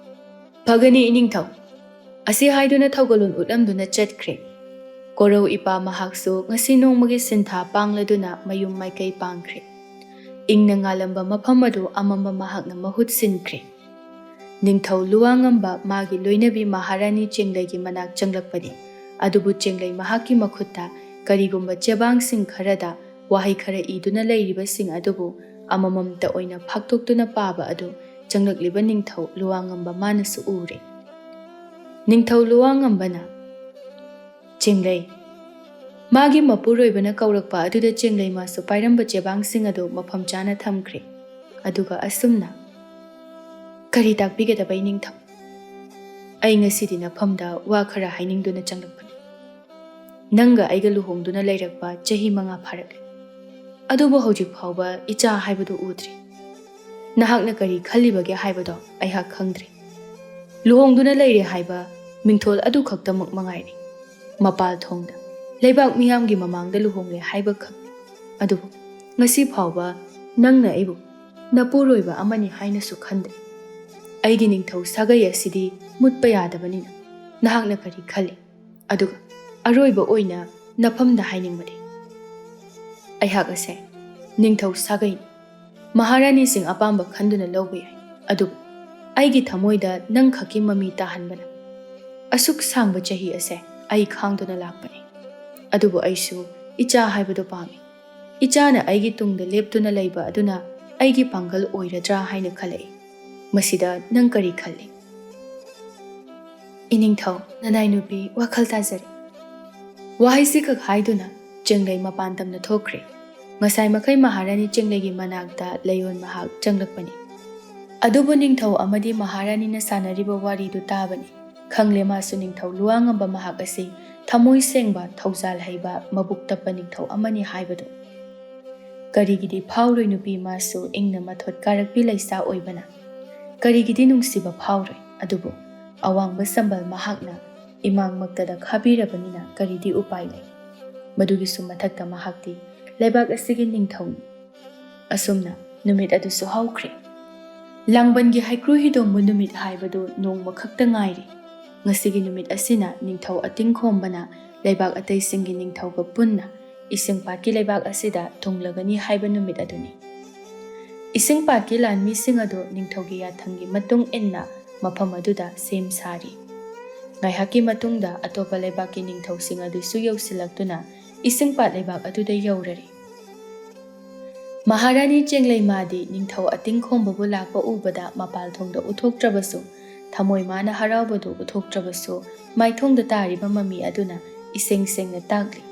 ꯐꯒꯅꯤ ꯏꯅꯤꯡꯊꯧ, ꯑꯁꯤ ꯍꯥꯏꯗꯨꯅ ꯊꯧꯒꯜꯂꯣꯟ ꯎꯠꯂꯝꯗꯨꯅ ꯆꯠꯈ꯭ꯔꯦ꯫ ꯀꯣꯔꯧ ꯏꯄꯥ ꯃꯍꯥꯛꯁꯨ ꯉꯁꯤ ꯅꯣꯡꯃꯒꯤ ꯁꯤꯟꯊꯥ ꯄꯥꯡꯂꯗꯨꯅ ꯃꯌꯨꯝ ꯃꯥꯏꯀꯩ ꯄꯥꯡꯈ꯭ꯔꯦ꯫ ꯏꯪꯅ ꯉꯥꯜꯂꯝꯕ ꯃꯐꯝ ꯑꯗꯨ ꯑꯃꯝꯕ ꯃꯍꯥꯛꯅ ꯃꯍꯨꯠ ꯁꯤꯟꯈ꯭ꯔꯦ꯫ ꯅꯤꯡꯊꯧ ꯂꯨꯋꯥꯡꯉꯝꯕ ꯃꯥꯒꯤ ꯂꯣꯏꯅꯕꯤ ꯃꯍꯥꯔꯥꯅꯤ ꯆꯦꯡꯂꯩꯒꯤ ꯃꯅꯥꯛ ꯆꯪꯂꯛꯄꯅꯤ꯫ ꯑꯗꯨꯕꯨ ꯆꯦꯡꯂꯩ ꯃꯍꯥꯛꯀꯤ ꯃꯈꯨꯠꯇ ꯀꯔꯤꯒꯨꯝꯕ ꯆꯦꯕꯥꯡꯁꯤꯡ ꯈꯔꯗ ꯋꯥꯍꯩ ꯈꯔ ꯏꯗꯨꯅ ꯂꯩꯔꯤꯕꯁꯤꯡ ꯑꯗꯨꯕు ꯑꯃꯃꯝꯇ ꯑꯣꯏꯅ ꯐꯥꯛꯇꯣꯛꯇꯨꯅ ꯄꯥꯕ ꯑꯗꯨ ꯆꯪꯂꯛꯂꯤꯕ ꯅꯤꯡꯊꯧ ꯂꯨꯋꯥꯡꯉꯝꯕ ꯃꯥꯅꯁꯨ ꯎꯔꯦ꯫ ꯅꯤꯡꯊꯧ ꯂꯨꯋꯥꯡꯉꯝꯕꯅ, ꯆꯦꯡꯂꯩ, ꯃꯥꯒꯤ ꯃꯄꯨꯔꯣꯏꯕꯅ ꯀꯧꯔꯛꯄ ꯑꯗꯨꯗ ꯆꯦꯡꯂꯩ ꯃꯥꯁꯨ ꯄꯥꯏꯔꯝꯕ ꯆꯦꯕꯥꯡꯁꯤꯡ ꯑꯗꯨ ꯃꯐꯝ ꯆꯥꯅ ꯊꯝꯈ꯭ꯔꯦ꯫ ꯑꯗꯨꯒ ꯑꯁꯨꯝꯅ, ꯀꯔꯤ ꯇꯥꯛꯄꯤꯒꯗꯕ ꯏꯅꯤꯡꯊꯧ? ꯑꯩ ꯉꯁꯤꯗꯤ ꯅꯐꯝꯗ ꯋꯥ ꯈꯔ ꯍꯥꯏꯅꯤꯡꯗꯨꯅ ꯆꯪꯂꯛꯄꯅꯤ꯫ ꯅꯪꯒ ꯑꯩꯒ ꯂꯨꯍꯣꯡꯗꯨꯅ ꯂꯩꯔꯛꯄ ꯆꯍꯤ 5 ꯐꯥꯔꯛꯂꯦ꯫ ꯑꯗꯨꯕꯨ ꯍꯧꯖꯤꯛ ꯐꯥꯎꯕ ꯏꯆꯥ ꯍꯥꯏꯕꯗꯨ ꯎꯗ꯭ꯔꯤ꯫ ꯅꯍꯥꯛꯅ ꯀꯔꯤ ꯈꯜꯂꯤꯕꯒꯦ ꯍꯥꯏꯕꯗꯣ ꯑꯩꯍꯥꯛ ꯈꯪꯗ꯭ꯔꯦ꯫ ꯂꯨꯍꯣꯡꯗꯨꯅ ꯂꯩꯔꯦ ꯍꯥꯏꯕ ꯃꯤꯡꯊꯣꯜ ꯑꯗꯨ ꯈꯛꯇꯃꯛ ꯃꯉꯥꯏꯔꯦ꯫ ꯃꯄꯥꯜ ꯊꯣꯡꯗ ꯂꯩꯕꯥꯛ ꯃꯤꯌꯥꯝꯒꯤ ꯃꯃꯥꯡꯗ ꯂꯨꯍꯣꯡꯂꯦ ꯍꯥꯏꯕ ꯈꯛꯅꯤ꯫ ꯑꯗꯨꯕꯨ ꯉꯁꯤ ꯐꯥꯎꯕ ꯅꯪꯅ ꯑꯩꯕꯨ ꯅꯄꯨꯔꯣꯏꯕ ꯑꯃꯅꯤ ꯍꯥꯏꯅꯁꯨ ꯈꯟꯗꯦ꯫ ꯑꯩꯒꯤ ꯅꯤꯡꯊꯧ ꯁꯥꯒꯩ ꯑꯁꯤꯗꯤ ꯃꯨꯠꯄ ꯌꯥꯗꯕꯅꯤꯅ ꯅꯍꯥꯛꯅ ꯀꯔꯤ ꯈꯜꯂꯤ? ꯑꯗꯨꯒ ꯑꯔꯣꯏꯕ ꯑꯣꯏꯅ ꯅꯐꯝꯗ ꯍꯥꯏꯅꯤꯡꯕꯗꯤ ꯑꯩꯍꯥꯛ ꯑꯁꯦ ꯅꯤꯡꯊꯧ ꯁꯥꯒꯩꯅꯤ꯫ ꯃꯍꯥꯔꯥꯅꯤꯁꯤꯡ ꯑꯄꯥꯝꯕ ꯈꯟꯗꯨꯅ ꯂꯧꯕ ꯌꯥꯏ꯫ ꯑꯗꯨꯕꯨ ꯑꯩꯒꯤ ꯊꯃꯣꯏꯗ ꯅꯪ ꯈꯛꯀꯤ ꯃꯃꯤ ꯇꯥꯍꯟꯕꯅ ꯑꯁꯨꯛ ꯁꯥꯡꯕ ꯆꯍꯤ ꯑꯁꯦ ꯑꯩ ꯈꯥꯡꯗꯨꯅ ꯂꯥꯛꯄꯅꯤ꯫ ꯑꯗꯨꯕꯨ ꯑꯩꯁꯨ ꯏꯆꯥ ꯍꯥꯏꯕꯗꯨ ꯄꯥꯝꯃꯤ꯫ ꯏꯆꯥꯅ ꯑꯩꯒꯤ ꯇꯨꯡꯗ ꯂꯦꯞꯇꯨꯅ ꯂꯩꯕ ꯑꯗꯨꯅ ꯑꯩꯒꯤ ꯄꯥꯡꯒꯜ ꯑꯣꯏꯔꯗ꯭ꯔꯥ ꯍꯥꯏꯅ ꯈꯜꯂꯛꯏ꯫ ꯃꯁꯤꯗ ꯅꯪ ꯀꯔꯤ ꯈꯜꯂꯤ? ꯏꯅꯤꯡꯊꯧ, ꯅꯅꯥꯏ ꯅꯨꯄꯤ ꯋꯥꯈꯜ ꯇꯥꯖꯔꯤ꯫ ꯋꯥꯍꯩꯁꯤ ꯈꯛ ꯍꯥꯏꯗꯨꯅ ꯆꯦꯡꯂꯩ ꯃꯄꯥꯟ ꯇꯝꯅ ꯊꯣꯛꯈ꯭ꯔꯦ꯫ ꯉꯁꯥꯏ ꯃꯈꯩ ꯃꯍꯥꯔꯥꯅꯤ ꯆꯦꯡꯂꯩꯒꯤ ꯃꯅꯥꯛꯇ ꯂꯩꯌꯣꯟ ꯃꯍꯥꯛ ꯆꯪꯂꯛꯄꯅꯤ꯫ ꯑꯗꯨꯕꯨ ꯅꯤꯡꯊꯧ ꯑꯃꯗꯤ ꯃꯍꯥꯔꯥꯅꯤꯅ ꯁꯥꯟꯅꯔꯤꯕ ꯋꯥꯔꯤꯗꯨ ꯇꯥꯕꯅꯤ ꯈꯪꯂꯦ ꯃꯥꯁꯨ ꯅꯤꯡꯊꯧ ꯂꯨꯋꯥꯡꯉꯝꯕ ꯃꯍꯥꯛ ꯑꯁꯤ ꯊꯃꯣꯏ ꯁꯦꯡꯕ ꯊꯧꯖꯥꯜ ꯍꯩꯕ ꯃꯕꯨꯛ ꯇꯞꯄ ꯅꯤꯡꯊꯧ ꯑꯃꯅꯤ ꯍꯥꯏꯕꯗꯨ ꯀꯔꯤꯒꯤꯗꯤ ꯐꯥꯎꯔꯣꯏ ꯅꯨꯄꯤ ꯃꯥꯁꯨ ꯏꯪꯅ ꯃꯊꯣꯠ ꯀꯥꯔꯛꯄꯤ ꯂꯩꯁꯥ ꯑꯣꯏꯕꯅ ꯀꯔꯤꯒꯤꯗꯤ ꯅꯨꯡꯁꯤꯕ ꯐꯥꯎꯔꯣꯏ ꯑꯗꯨꯕꯨ ꯑꯋꯥꯡꯕ ꯁꯝꯕꯜ ꯃꯍꯥꯛꯅ ꯏꯃꯥꯡꯃꯛꯇꯗ ꯈꯥꯕꯤꯔꯕꯅꯤꯅ ꯀꯔꯤꯗꯤ ꯎꯄꯥꯏ ꯂꯩ ꯃꯗꯨꯒꯤꯁꯨ ꯃꯊꯛꯇ ꯃꯍꯥꯛꯇꯤ ꯂꯩꯕꯥꯛ ꯑꯁꯤꯒꯤ ꯅꯤꯡꯊꯧꯅꯤ ꯑꯁꯨꯝꯅ ꯅꯨꯃꯤꯠ ꯑꯗꯨꯁꯨ ꯍꯧꯈ꯭ꯔꯦ ꯂꯥꯡꯕꯟꯒꯤ ꯍꯩꯀ꯭ꯔꯨ ꯍꯤꯗꯣꯡꯕ ꯅꯨꯃꯤꯠ ꯍꯥꯏꯕꯗꯨ ꯅꯣꯡꯃ ꯈꯛꯇ ꯉꯥꯏꯔꯤ ꯉꯁꯤꯒꯤ ꯅꯨꯃꯤꯠ ꯑꯁꯤꯅ ꯅꯤꯡꯊꯧ ꯑꯇꯤꯡꯈꯣꯝꯕꯅ ꯂꯩꯕꯥꯛ ꯑꯇꯩꯁꯤꯡꯒꯤ ꯅꯤꯡꯊꯧꯒ ꯄꯨꯟꯅ ꯏꯁꯤꯡꯄꯥꯠꯀꯤ ꯂꯩꯕꯥꯛ ꯑꯁꯤꯗ ꯊꯨꯡꯂꯒꯅꯤ ꯍꯥꯏꯕ ꯅꯨꯃꯤꯠ ꯑꯗꯨꯅꯤ ꯏꯁꯤꯡꯄꯥꯠꯀꯤ ꯂꯥꯟꯃꯤꯁꯤꯡ ꯑꯗꯨ ꯅꯤꯡꯊꯧꯒꯤ ꯌꯥꯊꯪꯒꯤ ꯃꯇꯨꯡ ꯏꯟꯅ ꯃꯐꯝ ꯑꯗꯨꯗ ꯁꯦꯝ ꯁꯥꯔꯤ ꯉꯥꯏꯍꯥꯛꯀꯤ ꯃꯇꯨꯡꯗ ꯑꯇꯣꯞꯄ ꯂꯩꯕꯥꯛꯀꯤ ꯅꯤꯡꯊꯧꯁꯤꯡ ꯑꯗꯨꯁꯨ ꯌꯧꯁꯤꯜꯂꯛꯇꯨꯅ ꯏꯁꯤꯡꯄꯥꯠ ꯂꯩꯕꯥꯛ ꯑꯗꯨꯗ ꯌꯧꯔꯔꯤ ꯃꯍꯥꯔꯥꯅꯤ ꯆꯦꯡꯂꯩꯃꯥꯗꯤ ꯅꯤꯡꯊꯧ ꯑꯇꯤꯡꯈꯣꯝꯕꯕꯨ ꯂꯥꯛꯄ ꯎꯕꯗ ꯃꯄꯥꯜ ꯊꯣꯡꯗ ꯎꯠꯊꯣꯛꯇ꯭ꯔꯕꯁꯨ ꯊꯃꯣꯏ ꯃꯥꯅ ꯍꯔꯥꯎꯕꯗꯨ ꯎꯠꯊꯣꯛꯇ꯭ꯔꯕꯁꯨ ꯃꯥꯏꯊꯣꯡꯗ ꯇꯥꯔꯤꯕ ꯃꯃꯤ ꯑꯗꯨꯅ ꯏꯁꯦꯡ ꯁꯦꯡꯅ ꯇꯥꯛꯂꯤ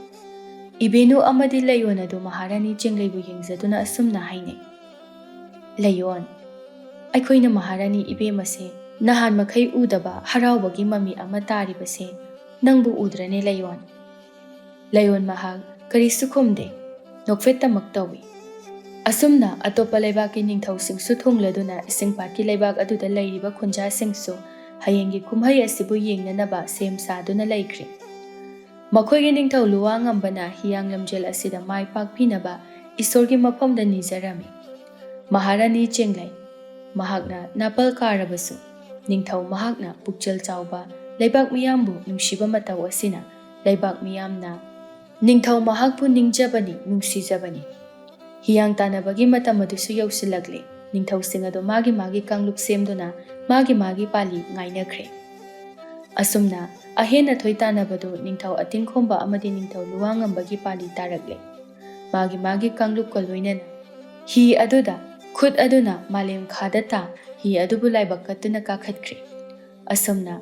ꯏꯕꯦꯅꯨ ꯑꯃꯗꯤ ꯂꯩꯌꯣꯟ ꯑꯗꯨ ꯃꯍꯥꯔꯥꯅꯤ ꯆꯦꯡꯂꯩꯕꯨ ꯌꯦꯡꯖꯗꯨꯅ ꯑꯁꯨꯝꯅ ꯍꯥꯏꯅꯩ ꯂꯩꯌꯣꯟ ꯑꯩꯈꯣꯏꯅ ꯃꯍꯥꯔꯥꯅꯤ ꯏꯕꯦꯝꯃꯁꯦ ꯅꯍꯥꯟ ꯃꯈꯩ ꯎꯗꯕ ꯍꯔꯥꯎꯕꯒꯤ ꯃꯃꯤ ꯑꯃ ꯇꯥꯔꯤꯕꯁꯦ ꯅꯪꯕꯨ ꯎꯗ꯭ꯔꯅꯦ ꯂꯩꯌꯣꯟ ꯂꯩꯌꯣꯟ ꯃꯍꯥꯛ ꯀꯔꯤꯁꯨ ꯈꯨꯝꯗꯦ ꯅꯣꯛꯐꯦꯠꯇꯃꯛ ꯇꯧꯏ ꯑꯁꯨꯝꯅ ꯑꯇꯣꯞꯄ ꯂꯩꯕꯥꯛꯀꯤ ꯅꯤꯡꯊꯧꯁꯤꯡꯁꯨ ꯊꯨꯡꯂꯗꯨꯅ ꯏꯁꯤꯡꯄꯥꯠꯀꯤ ꯂꯩꯕꯥꯛ ꯑꯗꯨꯗ ꯂꯩꯔꯤꯕ ꯈꯨꯟꯖꯥꯁꯤꯡꯁꯨ ꯍꯌꯦꯡꯒꯤ ꯀꯨꯝꯍꯩ ꯑꯁꯤꯕꯨ ꯌꯦꯡꯅꯅꯕ ꯁꯦꯝ ꯁꯥꯗꯨꯅ ꯂꯩꯈ꯭ꯔꯦ ꯃꯈꯣꯏꯒꯤ ꯅꯤꯡꯊꯧ ꯂꯨꯋꯥꯡꯉꯝꯕꯅ ꯍꯤꯌꯥꯡ ꯂꯝꯖꯦꯜ ꯑꯁꯤꯗ ꯃꯥꯏ ꯄꯥꯛꯄꯤꯅꯕ ꯏꯁꯣꯔꯒꯤ ꯃꯐꯝꯗ ꯅꯤꯖꯔꯝꯃꯤ ꯃꯍꯥꯔꯥꯅꯤ ꯆꯦꯡꯂꯩ ꯃꯍꯥꯛꯅ ꯅꯥꯄꯜ ꯀꯥꯔꯕꯁꯨ ꯅꯤꯡꯊꯧ ꯃꯍꯥꯛꯅ ꯄꯨꯛꯆꯦꯜ ꯆꯥꯎꯕ ꯂꯩꯕꯥꯛ ꯃꯤꯌꯥꯝꯕꯨ ꯅꯨꯡꯁꯤꯕ ꯃꯇꯧ ꯑꯁꯤꯅ ꯂꯩꯕꯥꯛ ꯃꯤꯌꯥꯝꯅ ꯅꯤꯡꯊꯧ ꯃꯍꯥꯛꯄꯨ ꯅꯤꯡꯖꯕꯅꯤ ꯅꯨꯡꯁꯤꯖꯕꯅꯤ ꯍꯤꯌꯥꯡ ꯇꯥꯟꯅꯕꯒꯤ ꯃꯇꯝ ꯑꯗꯨꯁꯨ ꯌꯧꯁꯤꯜꯂꯛꯂꯦ ꯅꯤꯡꯊꯧꯁꯤꯡ ꯑꯗꯨ ꯃꯥꯒꯤ ꯃꯥꯒꯤ ꯀꯥꯡꯂꯨꯞ ꯁꯦꯝꯗꯨꯅ ꯃꯥꯒꯤ ꯄꯥꯂꯤ ꯉꯥꯏꯅꯈ꯭ꯔꯦ ꯑꯁꯨꯝꯅ ꯑꯍꯦꯟ ꯑꯊꯣꯏ ꯇꯥꯟꯅꯕꯗꯨ ꯅꯤꯡꯊꯧ ꯑꯇꯤꯡꯈꯣꯝꯕ ꯑꯃꯗꯤ ꯅꯤꯡꯊꯧ ꯂꯨꯋꯥꯡꯉꯝꯕꯒꯤ ꯄꯥꯂꯤ ꯇꯥꯔꯛꯂꯦ ꯃꯥꯒꯤ ꯀꯥꯡꯂꯨꯞꯀ ꯂꯣꯏꯅꯅ ꯍꯤ ꯑꯗꯨꯗ ꯈꯨꯠ ꯑꯗꯨꯅ ꯃꯥꯂꯦꯝ ꯈꯥꯗ ꯇꯥ ꯍꯤ ꯑꯗꯨꯕꯨ ꯂꯥꯏꯕꯛ ꯀꯠꯇꯨꯅ ꯀꯥꯈꯠꯈ꯭ꯔꯦ ꯑꯁꯨꯝꯅ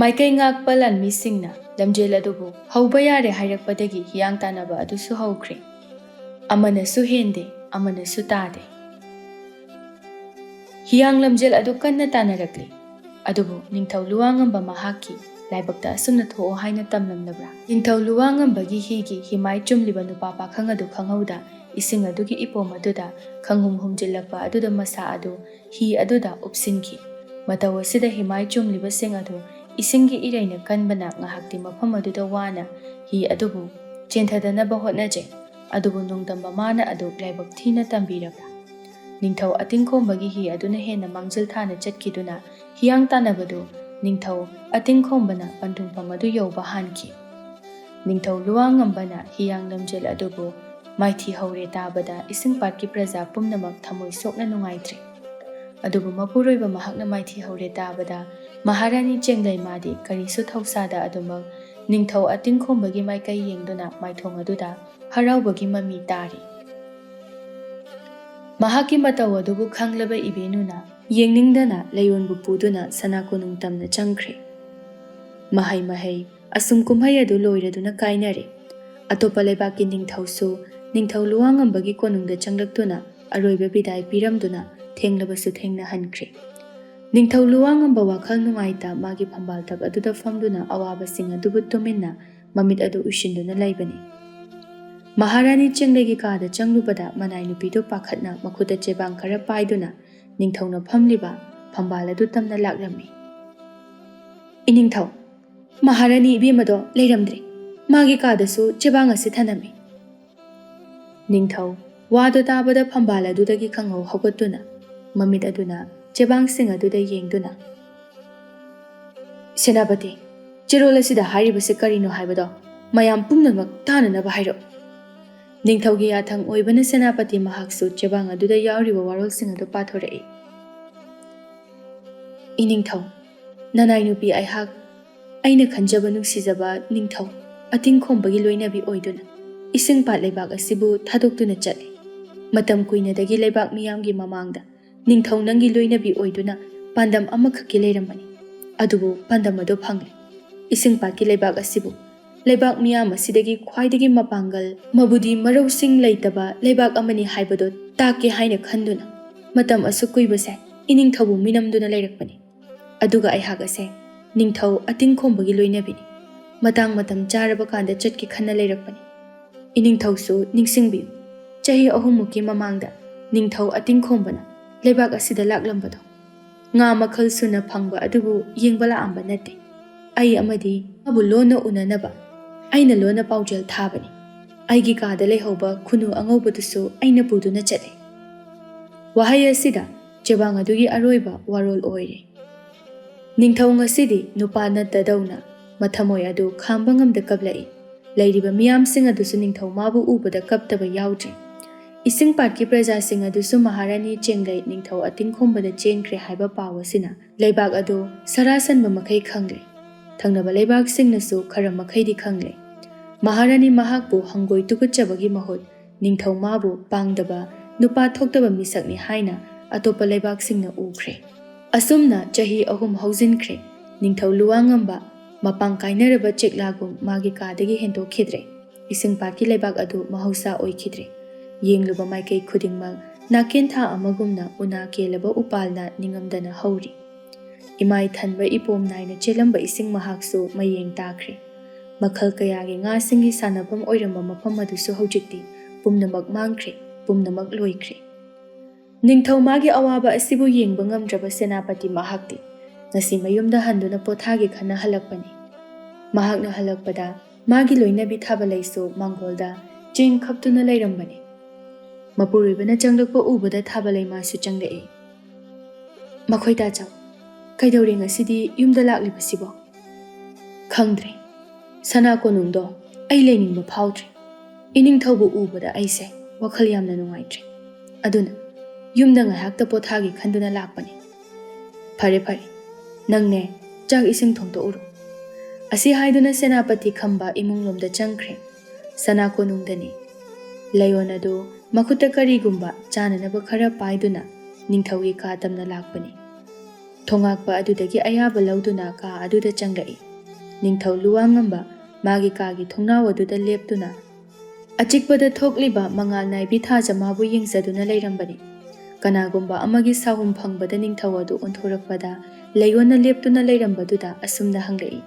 ꯃꯥꯏꯀꯩ ꯉꯥꯛꯄ ꯂꯥꯟꯃꯤꯁꯤꯡꯅ ꯂꯝꯖꯦꯜ ꯑꯗꯨꯕꯨ ꯍꯧꯕ ꯌꯥꯔꯦ ꯍꯥꯏꯔꯛꯄꯗꯒꯤ ꯍꯤꯌꯥꯡ ꯇꯥꯟꯅꯕ ꯑꯗꯨꯁꯨ ꯍꯧꯈ꯭ꯔꯦ ꯑꯃꯅꯁꯨ ꯍꯦꯟꯗꯦ ꯑꯃꯅꯁꯨ ꯇꯥꯗꯦ ꯍꯤꯌꯥꯡ ꯂꯝꯖꯦꯜ ꯑꯗꯨ ꯀꯟꯅ ꯇꯥꯟꯅꯔꯛꯂꯤ ꯑꯗꯨꯕꯨ ꯅꯤꯡꯊꯧ ꯂꯨꯋꯥꯡꯉꯝꯕ ꯃꯍꯥꯛꯀꯤ ꯂꯥꯏꯕꯛꯇ ꯑꯁꯨꯝꯅ ꯊꯣꯛꯑꯣ ꯍꯥꯏꯅ ꯇꯝꯂꯝꯂꯕ꯭ꯔꯥ ꯅꯤꯡꯊꯧ ꯂꯨꯋꯥꯡꯉꯝꯕꯒꯤ ꯍꯤꯒꯤ ꯍꯤꯃꯥꯏ ꯆꯨꯝꯂꯤꯕ ꯅꯨꯄꯥ パꯈꯪ ꯑꯗꯨ ꯈꯪꯍꯧꯗ ꯏꯁꯤꯡ ꯑꯗꯨꯒꯤ ꯏꯄꯣꯝ ꯑꯗꯨꯗ ꯈꯪꯍꯨꯝ ꯍꯨꯝꯖꯤꯜꯂꯛꯄ ꯑꯗꯨꯗ ꯃꯁꯥ ꯑꯗꯨ ꯍꯤ ꯑꯗꯨꯗ ꯎꯞꯁꯤꯟꯈꯤ ꯃꯇꯧ ꯑꯁꯤꯗ ꯍꯤꯃꯥꯏ ꯆꯨꯝꯂꯤꯕꯁꯤꯡ ꯑꯗꯨ ꯏꯁꯤꯡꯒꯤ ꯏꯔꯩꯅ ꯀꯟꯕꯅ ꯉꯥꯏꯍꯥꯛꯇꯤ ꯃꯐꯝ ꯑꯗꯨꯗ ꯋꯥꯅ ꯍꯤ ꯑꯗꯨꯕꯨ ꯆꯦꯟꯊꯗꯅꯕ ꯍꯣꯠꯅꯖꯩ ꯑꯗꯨꯕꯨ ꯅꯣꯡꯗꯝꯕ ꯃꯥꯅ ꯑꯗꯨ ꯂꯥꯏꯕꯛ ꯊꯤꯅ ꯇꯝꯕꯤꯔꯕ꯭ꯔꯥ ꯅꯤꯡꯊꯧ ꯑꯇꯤꯡꯈꯣꯝꯕꯒꯤ ꯍꯤ ꯑꯗꯨꯅ ꯍꯦꯟꯅ ꯃꯥꯡꯖꯤꯜ ꯊꯥꯅ ꯆꯠꯈꯤꯗꯨꯅ ꯍꯤꯌꯥꯡ ꯇꯥꯟꯅꯕꯗꯨ ꯅꯤꯡꯊꯧ ꯑꯇꯤꯡꯈꯣꯝꯕꯅ ꯄꯟꯊꯨꯡꯐꯝ ꯑꯗꯨ ꯌꯧꯕ ꯍꯥꯟꯈꯤ ꯅꯤꯡꯊꯧ ꯂꯨꯋꯥꯡꯉꯝꯕꯅ ꯍꯤꯌꯥꯡ ꯂꯝꯖꯦꯜ ꯑꯗꯨꯕꯨ ꯃꯥꯏꯊꯤ ꯍꯧꯔꯦ ꯇꯥꯕꯗ ꯏꯁꯤꯡꯄꯥꯠꯀꯤ ꯄ꯭ꯔꯖꯥ ꯄꯨꯝꯅꯃꯛ ꯊꯃꯣꯏ ꯁꯣꯛꯅ ꯅꯨꯡꯉꯥꯏꯇ꯭ꯔꯦ ꯑꯗꯨꯕꯨ ꯃꯄꯨꯔꯣꯏꯕ ꯃꯍꯥꯛꯅ ꯃꯥꯏꯊꯤ ꯍꯧꯔꯦ ꯇꯥꯕꯗ ꯃꯍꯥꯔꯥꯅꯤ ꯆꯦꯡꯂꯩꯃꯥꯗꯤ ꯀꯔꯤꯁꯨ ꯊꯧꯁꯥꯗ ꯑꯗꯨꯃꯛ ꯅꯤꯡꯊꯧ ꯑꯇꯤꯡꯈꯣꯝꯕꯒꯤ ꯃꯥꯏꯀꯩ ꯌꯦꯡꯗꯨꯅ ꯃꯥꯏꯊꯣꯡ ꯑꯗꯨꯗ ꯍꯔꯥꯎꯕꯒꯤ ꯃꯃꯤ ꯇꯥꯔꯤ ꯃꯍꯥꯛꯀꯤ ꯃꯇꯧ ꯑꯗꯨꯕꯨ ꯈꯪꯂꯕ ꯏꯕꯦꯅꯨꯅ ꯌꯦꯡꯅꯤꯡꯗꯅ ꯂꯩꯌꯣꯟꯕꯨ ꯄꯨꯗꯨꯅ ꯁꯅꯥ ꯀꯣꯅꯨꯡ ꯇꯝꯅ ꯆꯪꯈ꯭ꯔꯦ ꯃꯍꯩ ꯑꯁꯨꯝ ꯀꯨꯝꯍꯩ ꯑꯗꯨ ꯂꯣꯏꯔꯗꯨꯅ ꯀꯥꯏꯅꯔꯦ ꯑꯇꯣꯞꯄ ꯂꯩꯕꯥꯛꯀꯤ ꯅꯤꯡꯊꯧꯁꯨ ꯅꯤꯡꯊꯧ ꯂꯨꯋꯥꯡꯉꯝꯕꯒꯤ ꯀꯣꯅꯨꯡꯗ ꯆꯪꯂꯛꯇꯨꯅ ꯑꯔꯣꯏꯕ ꯕꯤꯗꯥꯏ ꯄꯤꯔꯝꯗꯨꯅ ꯊꯦꯡꯂꯕꯁꯨ ꯊꯦꯡꯅꯍꯟꯈ꯭ꯔꯦ ꯅꯤꯡꯊꯧ ꯂꯨꯋꯥꯡꯉꯝꯕ ꯋꯥꯈꯜ ꯅꯨꯡꯉꯥꯏꯇ ꯃꯥꯒꯤ ꯐꯝꯕꯥꯜꯊꯛ ꯑꯗꯨꯗ ꯐꯝꯗꯨꯅ ꯑꯋꯥꯕꯁꯤꯡ ꯑꯗꯨꯕꯨ ꯇꯨꯃꯤꯟꯅ ꯃꯃꯤꯠ ꯑꯗꯨ ꯎꯏꯁꯤꯟꯗꯨꯅ ꯂꯩꯕꯅꯤ ꯃꯍꯥꯔꯥꯅꯤ ꯆꯦꯡꯂꯩꯒꯤ ꯀꯥꯗ ꯆꯪꯂꯨꯕꯗ ꯃꯅꯥꯏ ꯅꯨꯄꯤꯗꯨ ꯄꯥꯈꯠꯅ ꯃꯈꯨꯠꯇ ꯆꯦꯕꯥꯡ ꯈꯔ ꯄꯥꯏꯗꯨꯅ ꯅꯤꯡꯊꯧꯅ ꯐꯝꯂꯤꯕ ꯐꯝꯕꯥꯜ ꯑꯗꯨ ꯇꯝꯅ ꯂꯥꯛꯂꯝꯃꯤ ꯏꯅꯤꯡꯊꯧ ꯃꯍꯥꯔꯥꯅꯤ ꯏꯕꯦꯝꯃꯗꯣ ꯂꯩꯔꯝꯗ꯭ꯔꯦ ꯃꯥꯒꯤ ꯀꯥꯗꯁꯨ ꯆꯦꯕꯥꯡ ꯑꯁꯤ ꯊꯅꯝꯃꯤ ꯅꯤꯡꯊꯧ ꯋꯥꯗꯣ ꯇꯥꯕꯗ ꯐꯝꯕꯥꯜ ꯑꯗꯨꯗꯒꯤ ꯈꯪꯍꯧ ꯍꯧꯒꯠꯇꯨꯅ ꯃꯃꯤꯠ ꯑꯗꯨꯅ ꯆꯦꯕꯥꯡꯁꯤꯡ ꯑꯗꯨꯗ ꯌꯦꯡꯗꯨꯅ ꯁꯦꯅꯥꯄꯇꯤ ꯆꯦꯔꯣꯜ ꯑꯁꯤꯗ ꯍꯥꯏꯔꯤꯕꯁꯤ ꯀꯔꯤꯅꯣ ꯍꯥꯏꯕꯗꯣ ꯃꯌꯥꯝ ꯄꯨꯝꯅꯃꯛ ꯇꯥꯅꯅꯕ ꯍꯥꯏꯔꯛꯎ ꯅꯤꯡꯊꯧꯒꯤ ꯌꯥꯊꯪ ꯑꯣꯏꯕꯅ ꯁꯦꯅꯥꯄꯇꯤ ꯃꯍꯥꯛꯁꯨ ꯆꯦꯕꯥꯡ ꯑꯗꯨꯗ ꯌꯥꯎꯔꯤꯕ ꯋꯥꯔꯣꯜꯁꯤꯡ ꯑꯗꯨ ꯄꯥꯊꯣꯔꯛꯏ ꯏꯅꯤꯡꯊꯧ ꯅꯅꯥꯏ ꯅꯨꯄꯤ ꯑꯩꯅ ꯈꯟꯖꯕ ꯅꯨꯡꯁꯤꯖꯕ ꯅꯤꯡꯊꯧ ꯑꯇꯤꯡꯈꯣꯝꯕꯒꯤ ꯂꯣꯏꯅꯕꯤ ꯑꯣꯏꯗꯨꯅ ꯏꯁꯤꯡꯄꯥꯠ ꯂꯩꯕꯥꯛ ꯑꯁꯤꯕꯨ ꯊꯥꯗꯣꯛꯇꯨꯅ ꯆꯠꯂꯤ ꯃꯇꯝ ꯀꯨꯏꯅꯗꯒꯤ ꯂꯩꯕꯥꯛ ꯃꯤꯌꯥꯝꯒꯤ ꯃꯃꯥꯡꯗ ꯅꯤꯡꯊꯧ ꯅꯪꯒꯤ ꯂꯣꯏꯅꯕꯤ ꯑꯣꯏꯗꯨꯅ ꯄꯥꯟꯗꯝ ꯑꯃꯈꯛꯀꯤ ꯂꯩꯔꯝꯕꯅꯤ ꯑꯗꯨꯕꯨ ꯄꯥꯟꯗꯝ ꯑꯗꯨ ꯐꯪꯂꯦ ꯏꯁꯤꯡꯄꯥꯠꯀꯤ ꯂꯩꯕꯥꯛ ꯑꯁꯤꯕꯨ ꯂꯩꯕꯥꯛ ꯃꯤꯌꯥꯝ ꯑꯁꯤꯗꯒꯤ ꯈ꯭ꯋꯥꯏꯗꯒꯤ ꯃꯄꯥꯡꯒꯜ ꯃꯕꯨꯗꯤ ꯃꯔꯧꯁꯤꯡ ꯂꯩꯇꯕ ꯂꯩꯕꯥꯛ ꯑꯃꯅꯤ ꯍꯥꯏꯕꯗꯨ ꯇꯥꯛꯀꯦ ꯍꯥꯏꯅ ꯈꯟꯗꯨꯅ ꯃꯇꯝ ꯑꯁꯨꯛ ꯀꯨꯏꯕꯁꯦ ꯏꯅꯤꯡꯊꯧꯕꯨ ꯃꯤꯅꯝꯗꯨꯅ ꯂꯩꯔꯛꯄꯅꯤ꯫ ꯑꯗꯨꯒ ꯑꯩꯍꯥꯛ ꯑꯁꯦ ꯅꯤꯡꯊꯧ ꯑꯇꯤꯡ ꯈꯣꯝꯕꯒꯤ ꯂꯣꯏꯅꯕꯤꯅꯤ꯫ ꯃꯇꯥꯡ ꯃꯇꯝ ꯆꯥꯔꯕ ꯀꯥꯟꯗ ꯆꯠꯀꯦ ꯈꯟꯅ ꯂꯩꯔꯛꯄꯅꯤ꯫ ꯏꯅꯤꯡꯊꯧꯁꯨ ꯅꯤꯡꯁꯤꯡꯕꯤꯌꯨ, ꯆꯍꯤ 3ꯃꯨꯛꯀꯤ ꯃꯃꯥꯡꯗ ꯅꯤꯡꯊꯧ ꯑꯇꯤꯡ ꯈꯣꯝꯕꯅ ꯂꯩꯕꯥꯛ ꯑꯁꯤꯗ ꯂꯥꯛꯂꯝꯕꯗꯣ꯫ ꯉꯥ ꯃꯈꯜ ꯁꯨꯅ ꯐꯪꯕ ꯑꯗꯨꯕꯨ ꯌꯦꯡꯕ ꯂꯥꯛꯑꯝꯕ ꯅꯠꯇꯦ꯫ ꯑꯩ ꯑꯃꯗꯤ ꯃꯥꯕꯨ ꯂꯣꯟꯅ ꯎꯅꯅꯕ ꯑꯩꯅ ꯂꯣꯟꯅ ꯄꯥꯎꯖꯦꯜ ꯊꯥꯕꯅꯤ꯫ ꯑꯩꯒꯤ ꯀꯥꯗ ꯂꯩꯍꯧꯕ ꯈꯨꯅꯨ ꯑꯉꯧꯕꯗꯨꯁꯨ ꯑꯩꯅ ꯄꯨꯗꯨꯅ ꯆꯠꯂꯦ꯫ ꯋꯥꯍꯩ ꯑꯁꯤꯗ ꯆꯦꯕꯥꯡ ꯑꯗꯨꯒꯤ ꯑꯔꯣꯏꯕ ꯋꯥꯔꯣꯜ ꯑꯣꯏꯔꯦ꯫ ꯅꯤꯡꯊꯧ ꯉꯁꯤꯗꯤ ꯅꯨꯄꯥ ꯅꯠꯇꯗꯧꯅ ꯃꯊꯃꯣꯏ ꯑꯗꯨ ꯈꯥꯝꯕ ꯉꯝꯗ ꯀꯞꯂꯛꯏ꯫ ꯂꯩꯔꯤꯕ ꯃꯤꯌꯥꯝꯁꯤꯡ ꯑꯗꯨꯁꯨ ꯅꯤꯡꯊꯧ ꯃꯥꯕꯨ ꯎꯕꯗ ꯀꯞꯇꯕ ꯌꯥꯎꯗ꯭ꯔꯦ꯫ ꯏꯁꯤꯡ ꯄꯥꯠꯀꯤ ꯄ꯭ꯔꯖꯥꯁꯤꯡ ꯑꯗꯨꯁꯨ ꯃꯍꯥꯔꯥꯅꯤ ꯆꯦꯡꯂꯩ ꯅꯤꯡꯊꯧ ꯑꯇꯤꯡ ꯈꯣꯝꯕꯗ ꯆꯦꯟꯈ꯭ꯔꯦ ꯍꯥꯏꯕ ꯄꯥꯎ ꯑꯁꯤꯅ ꯂꯩꯕꯥꯛ ꯑꯗꯨ ꯁꯔꯥꯁꯟꯕ ꯃꯈꯩ ꯈꯪꯂꯦ꯫ ꯊꯪꯅꯕ ꯂꯩꯕꯥꯛꯁꯤꯡꯅꯁꯨ ꯈꯔ ꯃꯈꯩꯗꯤ ꯈꯪꯂꯦ꯫ ꯃꯍꯥꯔꯥꯅꯤ ꯃꯍꯥꯛꯄꯨ ꯍꯪꯒꯣꯏ ꯇꯨꯀꯠꯆꯕꯒꯤ ꯃꯍꯨꯠ ꯅꯤꯡꯊꯧ ꯃꯥꯕꯨ ꯄꯥꯡꯗꯕ ꯅꯨꯄꯥ ꯊꯣꯛꯇꯕ ꯃꯤꯁꯛꯅꯤ ꯍꯥꯏꯅ ꯑꯇꯣꯞꯄ ꯂꯩꯕꯥꯛꯁꯤꯡꯅ ꯎꯈ꯭ꯔꯦ꯫ ꯑꯁꯨꯝꯅ ꯆꯍꯤ 3 ꯍꯧꯖꯤꯟꯈ꯭ꯔꯦ꯫ ꯅꯤꯡꯊꯧ ꯂꯨꯋꯥꯡꯉꯝꯕ ꯃꯄꯥꯡ ꯀꯥꯏꯅꯔꯕ ꯆꯦꯛꯂꯥꯒꯨꯝ ꯃꯥꯒꯤ ꯀꯥꯗꯒꯤ ꯍꯦꯟꯗꯣꯛꯈꯤꯗ꯭ꯔꯦ꯫ ꯏꯁꯤꯡ ꯄꯥꯠꯀꯤ ꯂꯩꯕꯥꯛ ꯑꯗꯨ ꯃꯍꯧꯁꯥ ꯑꯣꯏꯈꯤꯗ꯭ꯔꯦ꯫ ꯌꯦꯡꯂꯨꯕ ꯃꯥꯏꯀꯩ ꯈꯨꯗꯤꯡꯃꯛ ꯅꯥꯀꯦꯟꯊꯥ ꯑꯃꯒꯨꯝꯅ ꯎꯅꯥ ꯀꯦꯜꯂꯕ ꯎꯄꯥꯜꯅ ꯅꯤꯡꯉꯝꯗꯅ ꯍꯧꯔꯤ꯫ ꯏꯃꯥꯏ ꯊꯟꯕ ꯏꯄꯣꯝ ꯅꯥꯏꯅ ꯆꯦꯜꯂꯝꯕ ꯏꯁꯤꯡ ꯃꯍꯥꯛꯁꯨ ꯃꯌꯦꯡ ꯇꯥꯈ꯭ꯔꯦ꯫ ꯃꯈꯜ ꯀꯌꯥꯒꯤ ꯉꯥꯁꯤꯡꯒꯤ ꯁꯥꯟꯅꯐꯝ ꯑꯣꯏꯔꯝꯕ ꯃꯐꯝ ꯑꯗꯨꯁꯨ ꯍꯧꯖꯤꯛꯇꯤ ꯄꯨꯝꯅꯃꯛ ꯃꯥꯡꯈ꯭ꯔꯦ, ꯄꯨꯝꯅꯃꯛ ꯂꯣꯏꯈ꯭ꯔꯦ꯫ ꯅꯤꯡꯊꯧ ꯃꯥꯒꯤ ꯑꯋꯥꯕ ꯑꯁꯤꯕꯨ ꯌꯦꯡꯕ ꯉꯝꯗ꯭ꯔꯕ ꯁꯦꯅꯥꯄꯇꯤ ꯃꯍꯥꯛꯇꯤ ꯉꯁꯤ ꯃꯌꯨꯝꯗ ꯍꯟꯗꯨꯅ ꯄꯣꯊꯥꯒꯦ ꯈꯟꯅ ꯍꯜꯂꯛꯄꯅꯤ꯫ ꯃꯍꯥꯛꯅ ꯍꯜꯂꯛꯄꯗ ꯃꯥꯒꯤ ꯂꯣꯏꯅꯕꯤ ꯊꯥꯕꯂꯩꯁꯨ ꯃꯥꯡꯒꯣꯜꯗ ꯆꯦꯡ ꯈꯞꯇꯨꯅ ꯂꯩꯔꯝꯕꯅꯤ꯫ ꯃꯄꯨꯔꯣꯏꯕꯅ ꯆꯪꯂꯛꯄ ꯎꯕꯗ ꯊꯥꯕꯂꯩ ꯃꯥꯁꯨ ꯆꯪꯂꯛꯏ꯫ ꯃꯈꯣꯏ ꯇꯥꯆꯧ, ꯀꯩꯗꯧꯔꯦ ꯉꯁꯤꯗꯤ ꯌꯨꯝꯗ ꯂꯥꯛꯂꯤꯕꯁꯤꯕꯣ? ꯈꯪꯗ꯭ꯔꯦ, ꯁꯅꯥ ꯀꯣꯅꯨꯡꯗꯣ ꯑꯩ ꯂꯩꯅꯤꯡꯕ ꯐꯥꯎꯗ꯭ꯔꯦ꯫ ꯏꯅꯤꯡꯊꯧꯕꯨ ꯎꯕꯗ ꯑꯩꯁꯦ ꯋꯥꯈꯜ ꯌꯥꯝꯅ ꯅꯨꯡꯉꯥꯏꯇ꯭ꯔꯦ꯫ ꯑꯗꯨꯅ ꯌꯨꯝꯗ ꯉꯥꯏꯍꯥꯛꯇ ꯄꯣꯊꯥꯒꯦ ꯈꯟꯗꯨꯅ ꯂꯥꯛꯄꯅꯤ꯫ ꯐꯔꯦ ꯐꯔꯦ, ꯅꯪꯅꯦ ꯆꯥꯛ ꯏꯁꯤꯡ ꯊꯣꯡꯇꯣꯛꯎꯔꯣ꯫ ꯑꯁꯤ ꯍꯥꯏꯗꯨꯅ ꯁꯦꯅꯥꯄꯇꯤ ꯈꯝꯕ ꯏꯃꯨꯡꯂꯣꯝꯗ ꯆꯪꯈ꯭ꯔꯦ꯫ ꯁꯅꯥ ꯀꯣꯅꯨꯡꯗꯅꯤ꯫ ꯂꯩꯌꯣꯟ ꯑꯗꯨ ꯃꯈꯨꯠꯇ ꯀꯔꯤꯒꯨꯝꯕ ꯆꯥꯅꯅꯕ ꯈꯔ ꯄꯥꯏꯗꯨꯅ ꯅꯤꯡꯊꯧꯒꯤ ꯀꯥ ꯇꯝꯅ ꯂꯥꯛꯄꯅꯤ꯫ ꯊꯣꯉꯥꯛꯄ ꯑꯗꯨꯗꯒꯤ ꯑꯌꯥꯕ ꯂꯧꯗꯨꯅ ꯀꯥ ꯑꯗꯨꯗ ꯆꯪꯂꯛꯏ꯫ ꯅꯤꯡꯊꯧ ꯂꯨꯋꯥꯡꯉꯝꯕ ꯃꯥꯒꯤ ꯀꯥꯒꯤ ꯊꯣꯡꯅꯥꯎ ꯑꯗꯨꯗ ꯂꯦꯞꯇꯨꯅ ꯑꯆꯤꯛꯄꯗ ꯊꯣꯛꯂꯤꯕ ꯃꯉꯥꯜ ꯅꯥꯏꯕꯤ ꯊꯥꯖꯃꯥꯕꯨ ꯌꯦꯡꯖꯗꯨꯅ ꯂꯩꯔꯝꯕꯅꯤ꯫ ꯀꯅꯥꯒꯨꯝꯕ ꯑꯃꯒꯤ ꯁꯥꯍꯨꯝ ꯐꯪꯕꯗ ꯅꯤꯡꯊꯧ ꯑꯗꯨ ꯑꯣꯟꯊꯣꯔꯛꯄꯗ ꯂꯩꯌꯣꯟꯅ ꯂꯦꯞꯇꯨꯅ ꯂꯩꯔꯝꯕꯗꯨꯗ ꯑꯁꯨꯝꯅ ꯍꯪꯂꯛꯏ,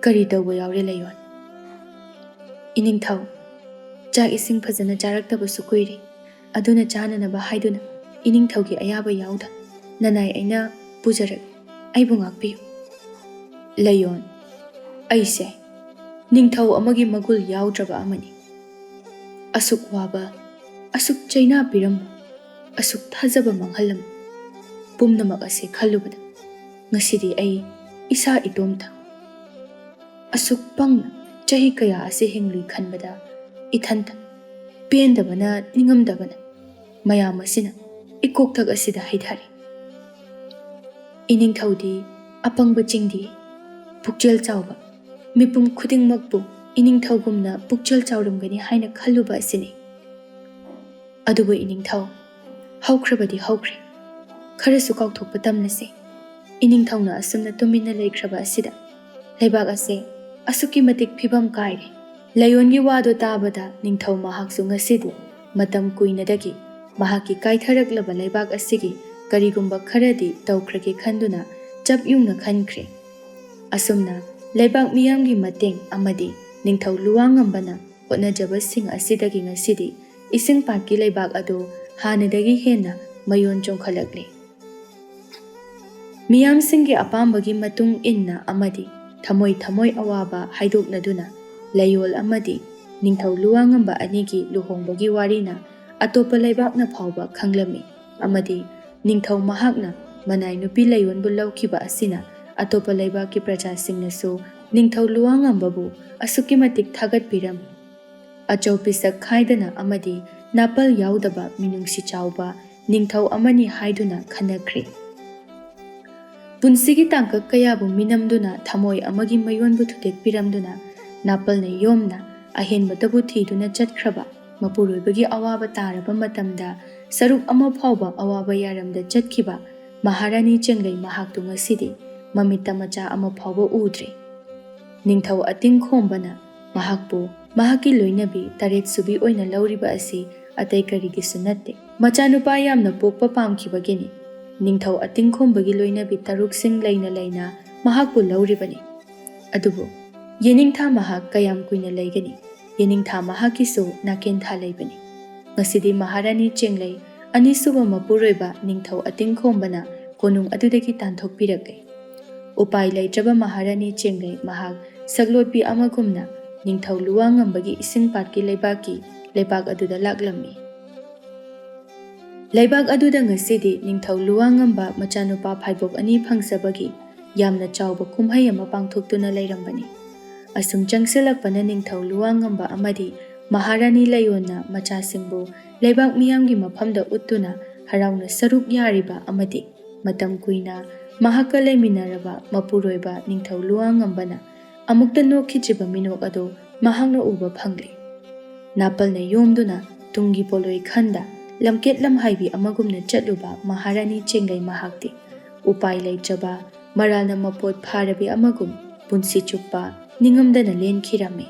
ꯀꯔꯤ ꯇꯧꯕ ꯌꯥꯎꯔꯦ ꯂꯩꯌꯣꯟ? ꯏꯅꯤꯡꯊꯧ, ꯆꯥꯛ ꯏꯁꯤꯡ ꯐꯖꯅ ꯆꯥꯔꯛꯇꯕꯁꯨ ꯀꯨꯏꯔꯦ꯫ ꯑꯗꯨꯅ ꯆꯥꯅꯅꯕ ꯍꯥꯏꯗꯨꯅ ꯏꯅꯤꯡꯊꯧꯒꯤ ꯑꯌꯥꯕ ꯌꯥꯎꯗ ꯅꯅꯥꯏ ꯑꯩꯅ ꯄꯨꯖꯔꯛꯏ꯫ ꯑꯩꯕꯨ ꯉꯥꯛꯄꯤꯌꯨ꯫ ꯂꯩꯌꯣꯟ, ꯑꯩꯁꯦ ꯅꯤꯡꯊꯧ ꯑꯃꯒꯤ ꯃꯒꯨꯜ ꯌꯥꯎꯗ꯭ꯔꯕ ꯑꯃꯅꯤ꯫ ꯑꯁꯨꯛ ꯋꯥꯕ, ꯑꯁꯨꯛ ꯆꯩꯅꯥ ꯄꯤꯔꯝꯕ, ꯑꯁꯨꯛ ꯊꯥꯖꯕ ꯃꯥꯡꯍꯜꯂꯝꯕ ꯄꯨꯝꯅꯃꯛ ꯑꯁꯦ ꯈꯜꯂꯨꯕꯗ ꯉꯁꯤꯗꯤ ꯑꯩ ꯏꯁꯥ ꯏꯇꯣꯝꯇ ꯑꯁꯨꯛ ꯄꯪꯅ ꯆꯍꯤ ꯀꯌꯥ ꯑꯁꯤ ꯍꯤꯡꯂꯨꯏ ꯈꯟꯕꯗ ꯏꯊꯟꯇ ꯄꯦꯟꯗꯕꯅ ꯅꯤꯡꯉꯝꯗꯕꯅ ꯃꯌꯥꯝ ꯑꯁꯤꯅ ꯏꯀꯣꯛꯊꯛ ꯑꯁꯤꯗ ꯍꯩꯊꯔꯤ꯫ ꯏꯅꯤꯡꯊꯧꯗꯤ ꯑꯄꯪꯕ ꯆꯤꯡꯗꯤ, ꯄꯨꯛꯆꯦꯜ ꯆꯥꯎꯕ ꯃꯤꯄꯨꯝ ꯈꯨꯗꯤꯡꯃꯛꯄꯨ ꯏꯅꯤꯡꯊꯧꯒꯨꯝꯅ ꯄꯨꯛꯆꯦꯜ ꯆꯥꯎꯔꯝꯒꯅꯤ ꯍꯥꯏꯅ ꯈꯜꯂꯨꯕ ꯑꯁꯤꯅꯤ꯫ ꯑꯗꯨꯕꯨ ꯏꯅꯤꯡꯊꯧ, ꯍꯧꯈ꯭ꯔꯕꯗꯤ ꯍꯧꯈ꯭ꯔꯦ, ꯈꯔꯁꯨ ꯀꯥꯎꯊꯣꯛꯄ ꯇꯝꯂꯁꯦ꯫ ꯏꯅꯤꯡꯊꯧꯅ ꯑꯁꯨꯝꯅ ꯇꯨꯃꯤꯟꯅ ꯂꯩꯈ꯭ꯔꯕ ꯑꯁꯤꯗ ꯂꯩꯕꯥꯛ ꯑꯁꯦ ꯑꯁꯨꯛꯀꯤ ꯃꯇꯤꯛ ꯐꯤꯕꯝ ꯀꯥꯏꯔꯦ꯫ ꯂꯩꯌꯣꯟꯒꯤ ꯋꯥꯗꯨ ꯇꯥꯕꯗ ꯅꯤꯡꯊꯧ ꯃꯍꯥꯛꯁꯨ ꯉꯁꯤꯗꯤ ꯃꯇꯝ ꯀꯨꯏꯅꯗꯒꯤ ꯃꯍꯥꯛꯀꯤ ꯀꯥꯏꯊꯔꯛꯂꯕ ꯂꯩꯕꯥꯛ ꯑꯁꯤꯒꯤ ꯀꯔꯤꯒꯨꯝꯕ ꯈꯔꯗꯤ ꯇꯧꯈ꯭ꯔꯒꯦ ꯈꯟꯗꯨꯅ ꯆꯞ ꯌꯨꯡꯅ ꯈꯟꯈ꯭ꯔꯦ꯫ ꯑꯁꯨꯝꯅ ꯂꯩꯕꯥꯛ ꯃꯤꯌꯥꯝꯒꯤ ꯃꯇꯦꯡ ꯑꯃꯗꯤ ꯅꯤꯡꯊꯧ ꯂꯨꯋꯥꯡꯉꯝꯕꯅ ꯍꯣꯠꯅꯖꯕꯁꯤꯡ ꯑꯁꯤꯗꯒꯤ ꯉꯁꯤꯗꯤ ꯏꯁꯤꯡ ꯄꯥꯠꯀꯤ ꯂꯩꯕꯥꯛ ꯑꯗꯨ ꯍꯥꯟꯅꯗꯒꯤ ꯍꯦꯟꯅ ꯃꯌꯣꯟ ꯆꯣꯡꯈꯠꯂꯛꯂꯤ꯫ ꯃꯤꯌꯥꯝꯁꯤꯡꯒꯤ ꯑꯄꯥꯝꯕꯒꯤ ꯃꯇꯨꯡ ꯏꯟꯅ ꯑꯃꯗꯤ ꯊꯃꯣꯏ ꯊꯃꯣꯏ ꯑꯋꯥꯕ ꯍꯥꯏꯗꯣꯛꯅꯗꯨꯅ ꯂꯩꯌꯣꯜ ꯑꯃꯗꯤ ꯅꯤꯡꯊꯧ ꯂꯨꯋꯥꯡꯉꯝꯕ ꯑꯅꯤꯒꯤ ꯂꯨꯍꯣꯡꯕꯒꯤ ꯋꯥꯔꯤꯅ ꯑꯇꯣꯞꯄ ꯂꯩꯕꯥꯛꯅ ꯐꯥꯎꯕ ꯈꯪꯂꯝꯃꯤ꯫ ꯑꯃꯗꯤ ꯅꯤꯡꯊꯧ ꯃꯍꯥꯛꯅ ꯃꯅꯥꯏ ꯅꯨꯄꯤ ꯂꯩꯌꯣꯟꯕꯨ ꯂꯧꯈꯤꯕ ꯑꯁꯤꯅ ꯑꯇꯣꯞꯄ ꯂꯩꯕꯥꯛꯀꯤ प्रꯖꯥꯁꯤꯡꯅꯁꯨ ꯅꯤꯡꯊꯧ ꯂꯨꯋꯥꯡꯉꯝꯕꯕꯨ ꯑꯁꯨꯛꯀꯤ ꯃꯇꯤꯛ ꯊꯥꯒꯠꯄꯤꯔꯝꯃꯤ꯫ ꯑꯆꯧ ꯄꯤꯁꯛ ꯈꯥꯏꯗꯅ ꯑꯃꯗꯤ ꯅꯥꯄꯜ ꯌꯥꯎꯗꯕ ꯃꯤꯅꯨꯡꯁꯤ ꯆꯥꯎꯕ ꯅꯤꯡꯊꯧ ꯑꯃꯅꯤ ꯍꯥꯏꯗꯨꯅ ꯈꯟꯅꯈ꯭ꯔꯦ꯫ ꯄꯨꯟꯁꯤꯒꯤ ꯇꯥꯡꯀꯛ ꯀꯌꯥꯕꯨ ꯃꯤꯅꯝꯗꯨꯅ ꯊꯃꯣꯏ ꯑꯃꯒꯤ ꯃꯌꯣꯟꯕꯨ ꯊꯨꯗꯦꯛꯄꯤꯔꯝꯗꯨꯅ ꯅꯥꯄꯜꯅ ꯌꯣꯝꯅ ꯑꯍꯦꯟꯕꯇꯕꯨ ꯊꯤꯗꯨꯅ ꯆꯠꯈ꯭ꯔꯕ ꯃꯄꯨꯔꯣꯏꯕꯒꯤ ꯑꯋꯥꯕ ꯇꯥꯔꯕ ꯃꯇꯝꯗ ꯁꯔꯨꯛ ꯑꯃ ꯐꯥꯎꯕ ꯑꯋꯥꯕ ꯌꯥꯔꯝꯗ ꯆꯠꯈꯤꯕ ꯃꯍꯥꯔꯥꯅꯤ ꯆꯦꯡꯂꯩ ꯃꯍꯥꯛꯇꯨ ꯉꯁꯤꯗꯤ ꯃꯃꯤꯠꯇ ꯃꯆꯥ ꯑꯃ ꯐꯥꯎꯕ ꯎꯗ꯭ꯔꯦ꯫ ꯅꯤꯡꯊꯧ ꯑꯇꯤꯡ ꯈꯣꯝꯕꯅ ꯃꯍꯥꯛꯄꯨ ꯃꯍꯥꯛꯀꯤ ꯂꯣꯏꯅꯕꯤ 8ꯁꯨꯕꯤ ꯑꯣꯏꯅ ꯂꯧꯔꯤꯕ ꯑꯁꯤ ꯑꯇꯩ ꯀꯔꯤꯒꯤꯁꯨ ꯅꯠꯇꯦ ꯃꯆꯥꯅꯨꯄꯥ ꯌꯥꯝꯅ ꯄꯣꯛꯄ ꯄꯥꯝꯈꯤꯕꯒꯤꯅꯤ ꯅꯤꯡꯊꯧ ꯑꯇꯤꯡꯈꯣꯝꯕꯒꯤ ꯂꯣꯏꯅꯕꯤ ꯇꯔꯨꯛꯁꯤꯡ ꯂꯩꯅ ꯂꯩꯅ ꯃꯍꯥꯛꯄꯨ ꯂꯧꯔꯤꯕꯅꯤ ꯑꯗꯨꯕꯨ ꯌꯦꯅꯤꯡꯊꯥ ꯃꯍꯥꯛ ꯀꯌꯥꯝ ꯀꯨꯏꯅ ꯂꯩꯒꯅꯤ ꯌꯦꯅꯤꯡꯊꯥ ꯃꯍꯥꯛꯀꯤꯁꯨ ꯅꯥꯀꯦꯟꯊꯥ ꯂꯩꯕꯅꯤ ꯉꯁꯤꯗꯤ ꯃꯍꯥꯔꯥꯅꯤ ꯆꯦꯡꯂꯩ ꯑꯅꯤꯁꯨꯕ ꯃꯄꯨꯔꯣꯏꯕ ꯅꯤꯡꯊꯧ ꯑꯇꯤꯡꯈꯣꯝꯕꯅ ꯀꯣꯅꯨꯡ ꯑꯗꯨꯗꯒꯤ ꯇꯥꯟꯊꯣꯛꯄꯤꯔꯛꯂꯦ ꯎꯄꯥꯏ ꯂꯩꯇ꯭ꯔꯕ ꯃꯍꯥꯔꯥꯅꯤ ꯆꯦꯡꯂꯩ ꯃꯍꯥꯛ ꯁꯛꯂꯣꯠꯄꯤ ꯑꯃꯒꯨꯝꯅ ꯅꯤꯡꯊꯧ ꯂꯨꯋꯥꯡꯉꯝꯕꯒꯤ ꯏꯁꯤꯡ ꯄꯥꯠꯀꯤ ꯂꯩꯕꯥꯛ ꯑꯗꯨꯗ ꯂꯥꯛꯂꯝꯃꯤ ꯂꯩꯕꯥꯛ ꯑꯗꯨꯗ ꯉꯁꯤꯗꯤ ꯅꯤꯡꯊꯧ ꯂꯨꯋꯥꯡꯉꯝꯕ ꯃꯆꯥꯅꯨꯄꯥ ꯐꯥꯏꯕꯣꯛ ꯑꯅꯤ ꯐꯪꯖꯕꯒꯤ ꯌꯥꯝꯅ ꯆꯥꯎꯕ ꯀꯨꯝꯍꯩ ꯑꯃ ꯄꯥꯡꯊꯣꯛꯇꯨꯅ ꯂꯩꯔꯝꯕꯅꯤ ꯑꯁꯨꯝ ꯆꯪꯁꯤꯜꯂꯛꯄꯅ ꯅꯤꯡꯊꯧ ꯂꯨꯋꯥꯡꯉꯝꯕ ꯑꯃꯗꯤ ꯃꯍꯥꯔꯥꯅꯤ ꯂꯩꯌꯣꯟꯅ ꯃꯆꯥꯁꯤꯡꯕꯨ ꯂꯩꯕꯥꯛ ꯃꯤꯌꯥꯝꯒꯤ ꯃꯐꯝꯗ ꯎꯠꯇꯨꯅ ꯍꯔꯥꯎꯅ ꯁꯔꯨꯛ ꯌꯥꯔꯤꯕ ꯑꯃꯗꯤ ꯃꯇꯝ ꯀꯨꯏꯅ ꯃꯍꯥꯛꯀ ꯂꯩꯃꯤꯟꯅꯔꯕ ꯃꯄꯨꯔꯣꯏꯕ ꯅꯤꯡꯊꯧ ꯂꯨꯋꯥꯡꯉꯝꯕꯅ ꯑꯃꯨꯛꯇ ꯅꯣꯛꯈꯤꯗ꯭ꯔꯤꯕ ꯃꯤꯅꯣꯛ ꯑꯗꯨ ꯃꯍꯥꯛꯅ ꯎꯕ ꯐꯪꯂꯤ ꯅꯥꯄꯜꯅ ꯌꯣꯝꯗꯨꯅ ꯇꯨꯡꯒꯤ ꯄꯣꯂꯣꯏ ꯈꯟꯗ ꯂꯝꯀꯦꯠ ꯂꯝꯍꯥꯏꯕꯤ ꯑꯃꯒꯨꯝꯅ ꯆꯠꯂꯨꯕ ꯃꯍꯥꯔꯥꯅꯤ ꯆꯦꯡꯂꯩ ꯃꯍꯥꯛꯇꯤ ꯎꯄꯥꯏ ꯂꯩꯇ꯭ꯔꯕ ꯃꯔꯥꯜꯅ ꯃꯄꯣꯠ ꯐꯥꯔꯕꯤ ꯑꯃꯒꯨꯝ ꯄꯨꯟꯁꯤ ꯆꯨꯞꯄ ꯅꯤꯡꯉꯝꯗꯅ ꯂꯦꯟꯈꯤꯔꯝꯃꯤ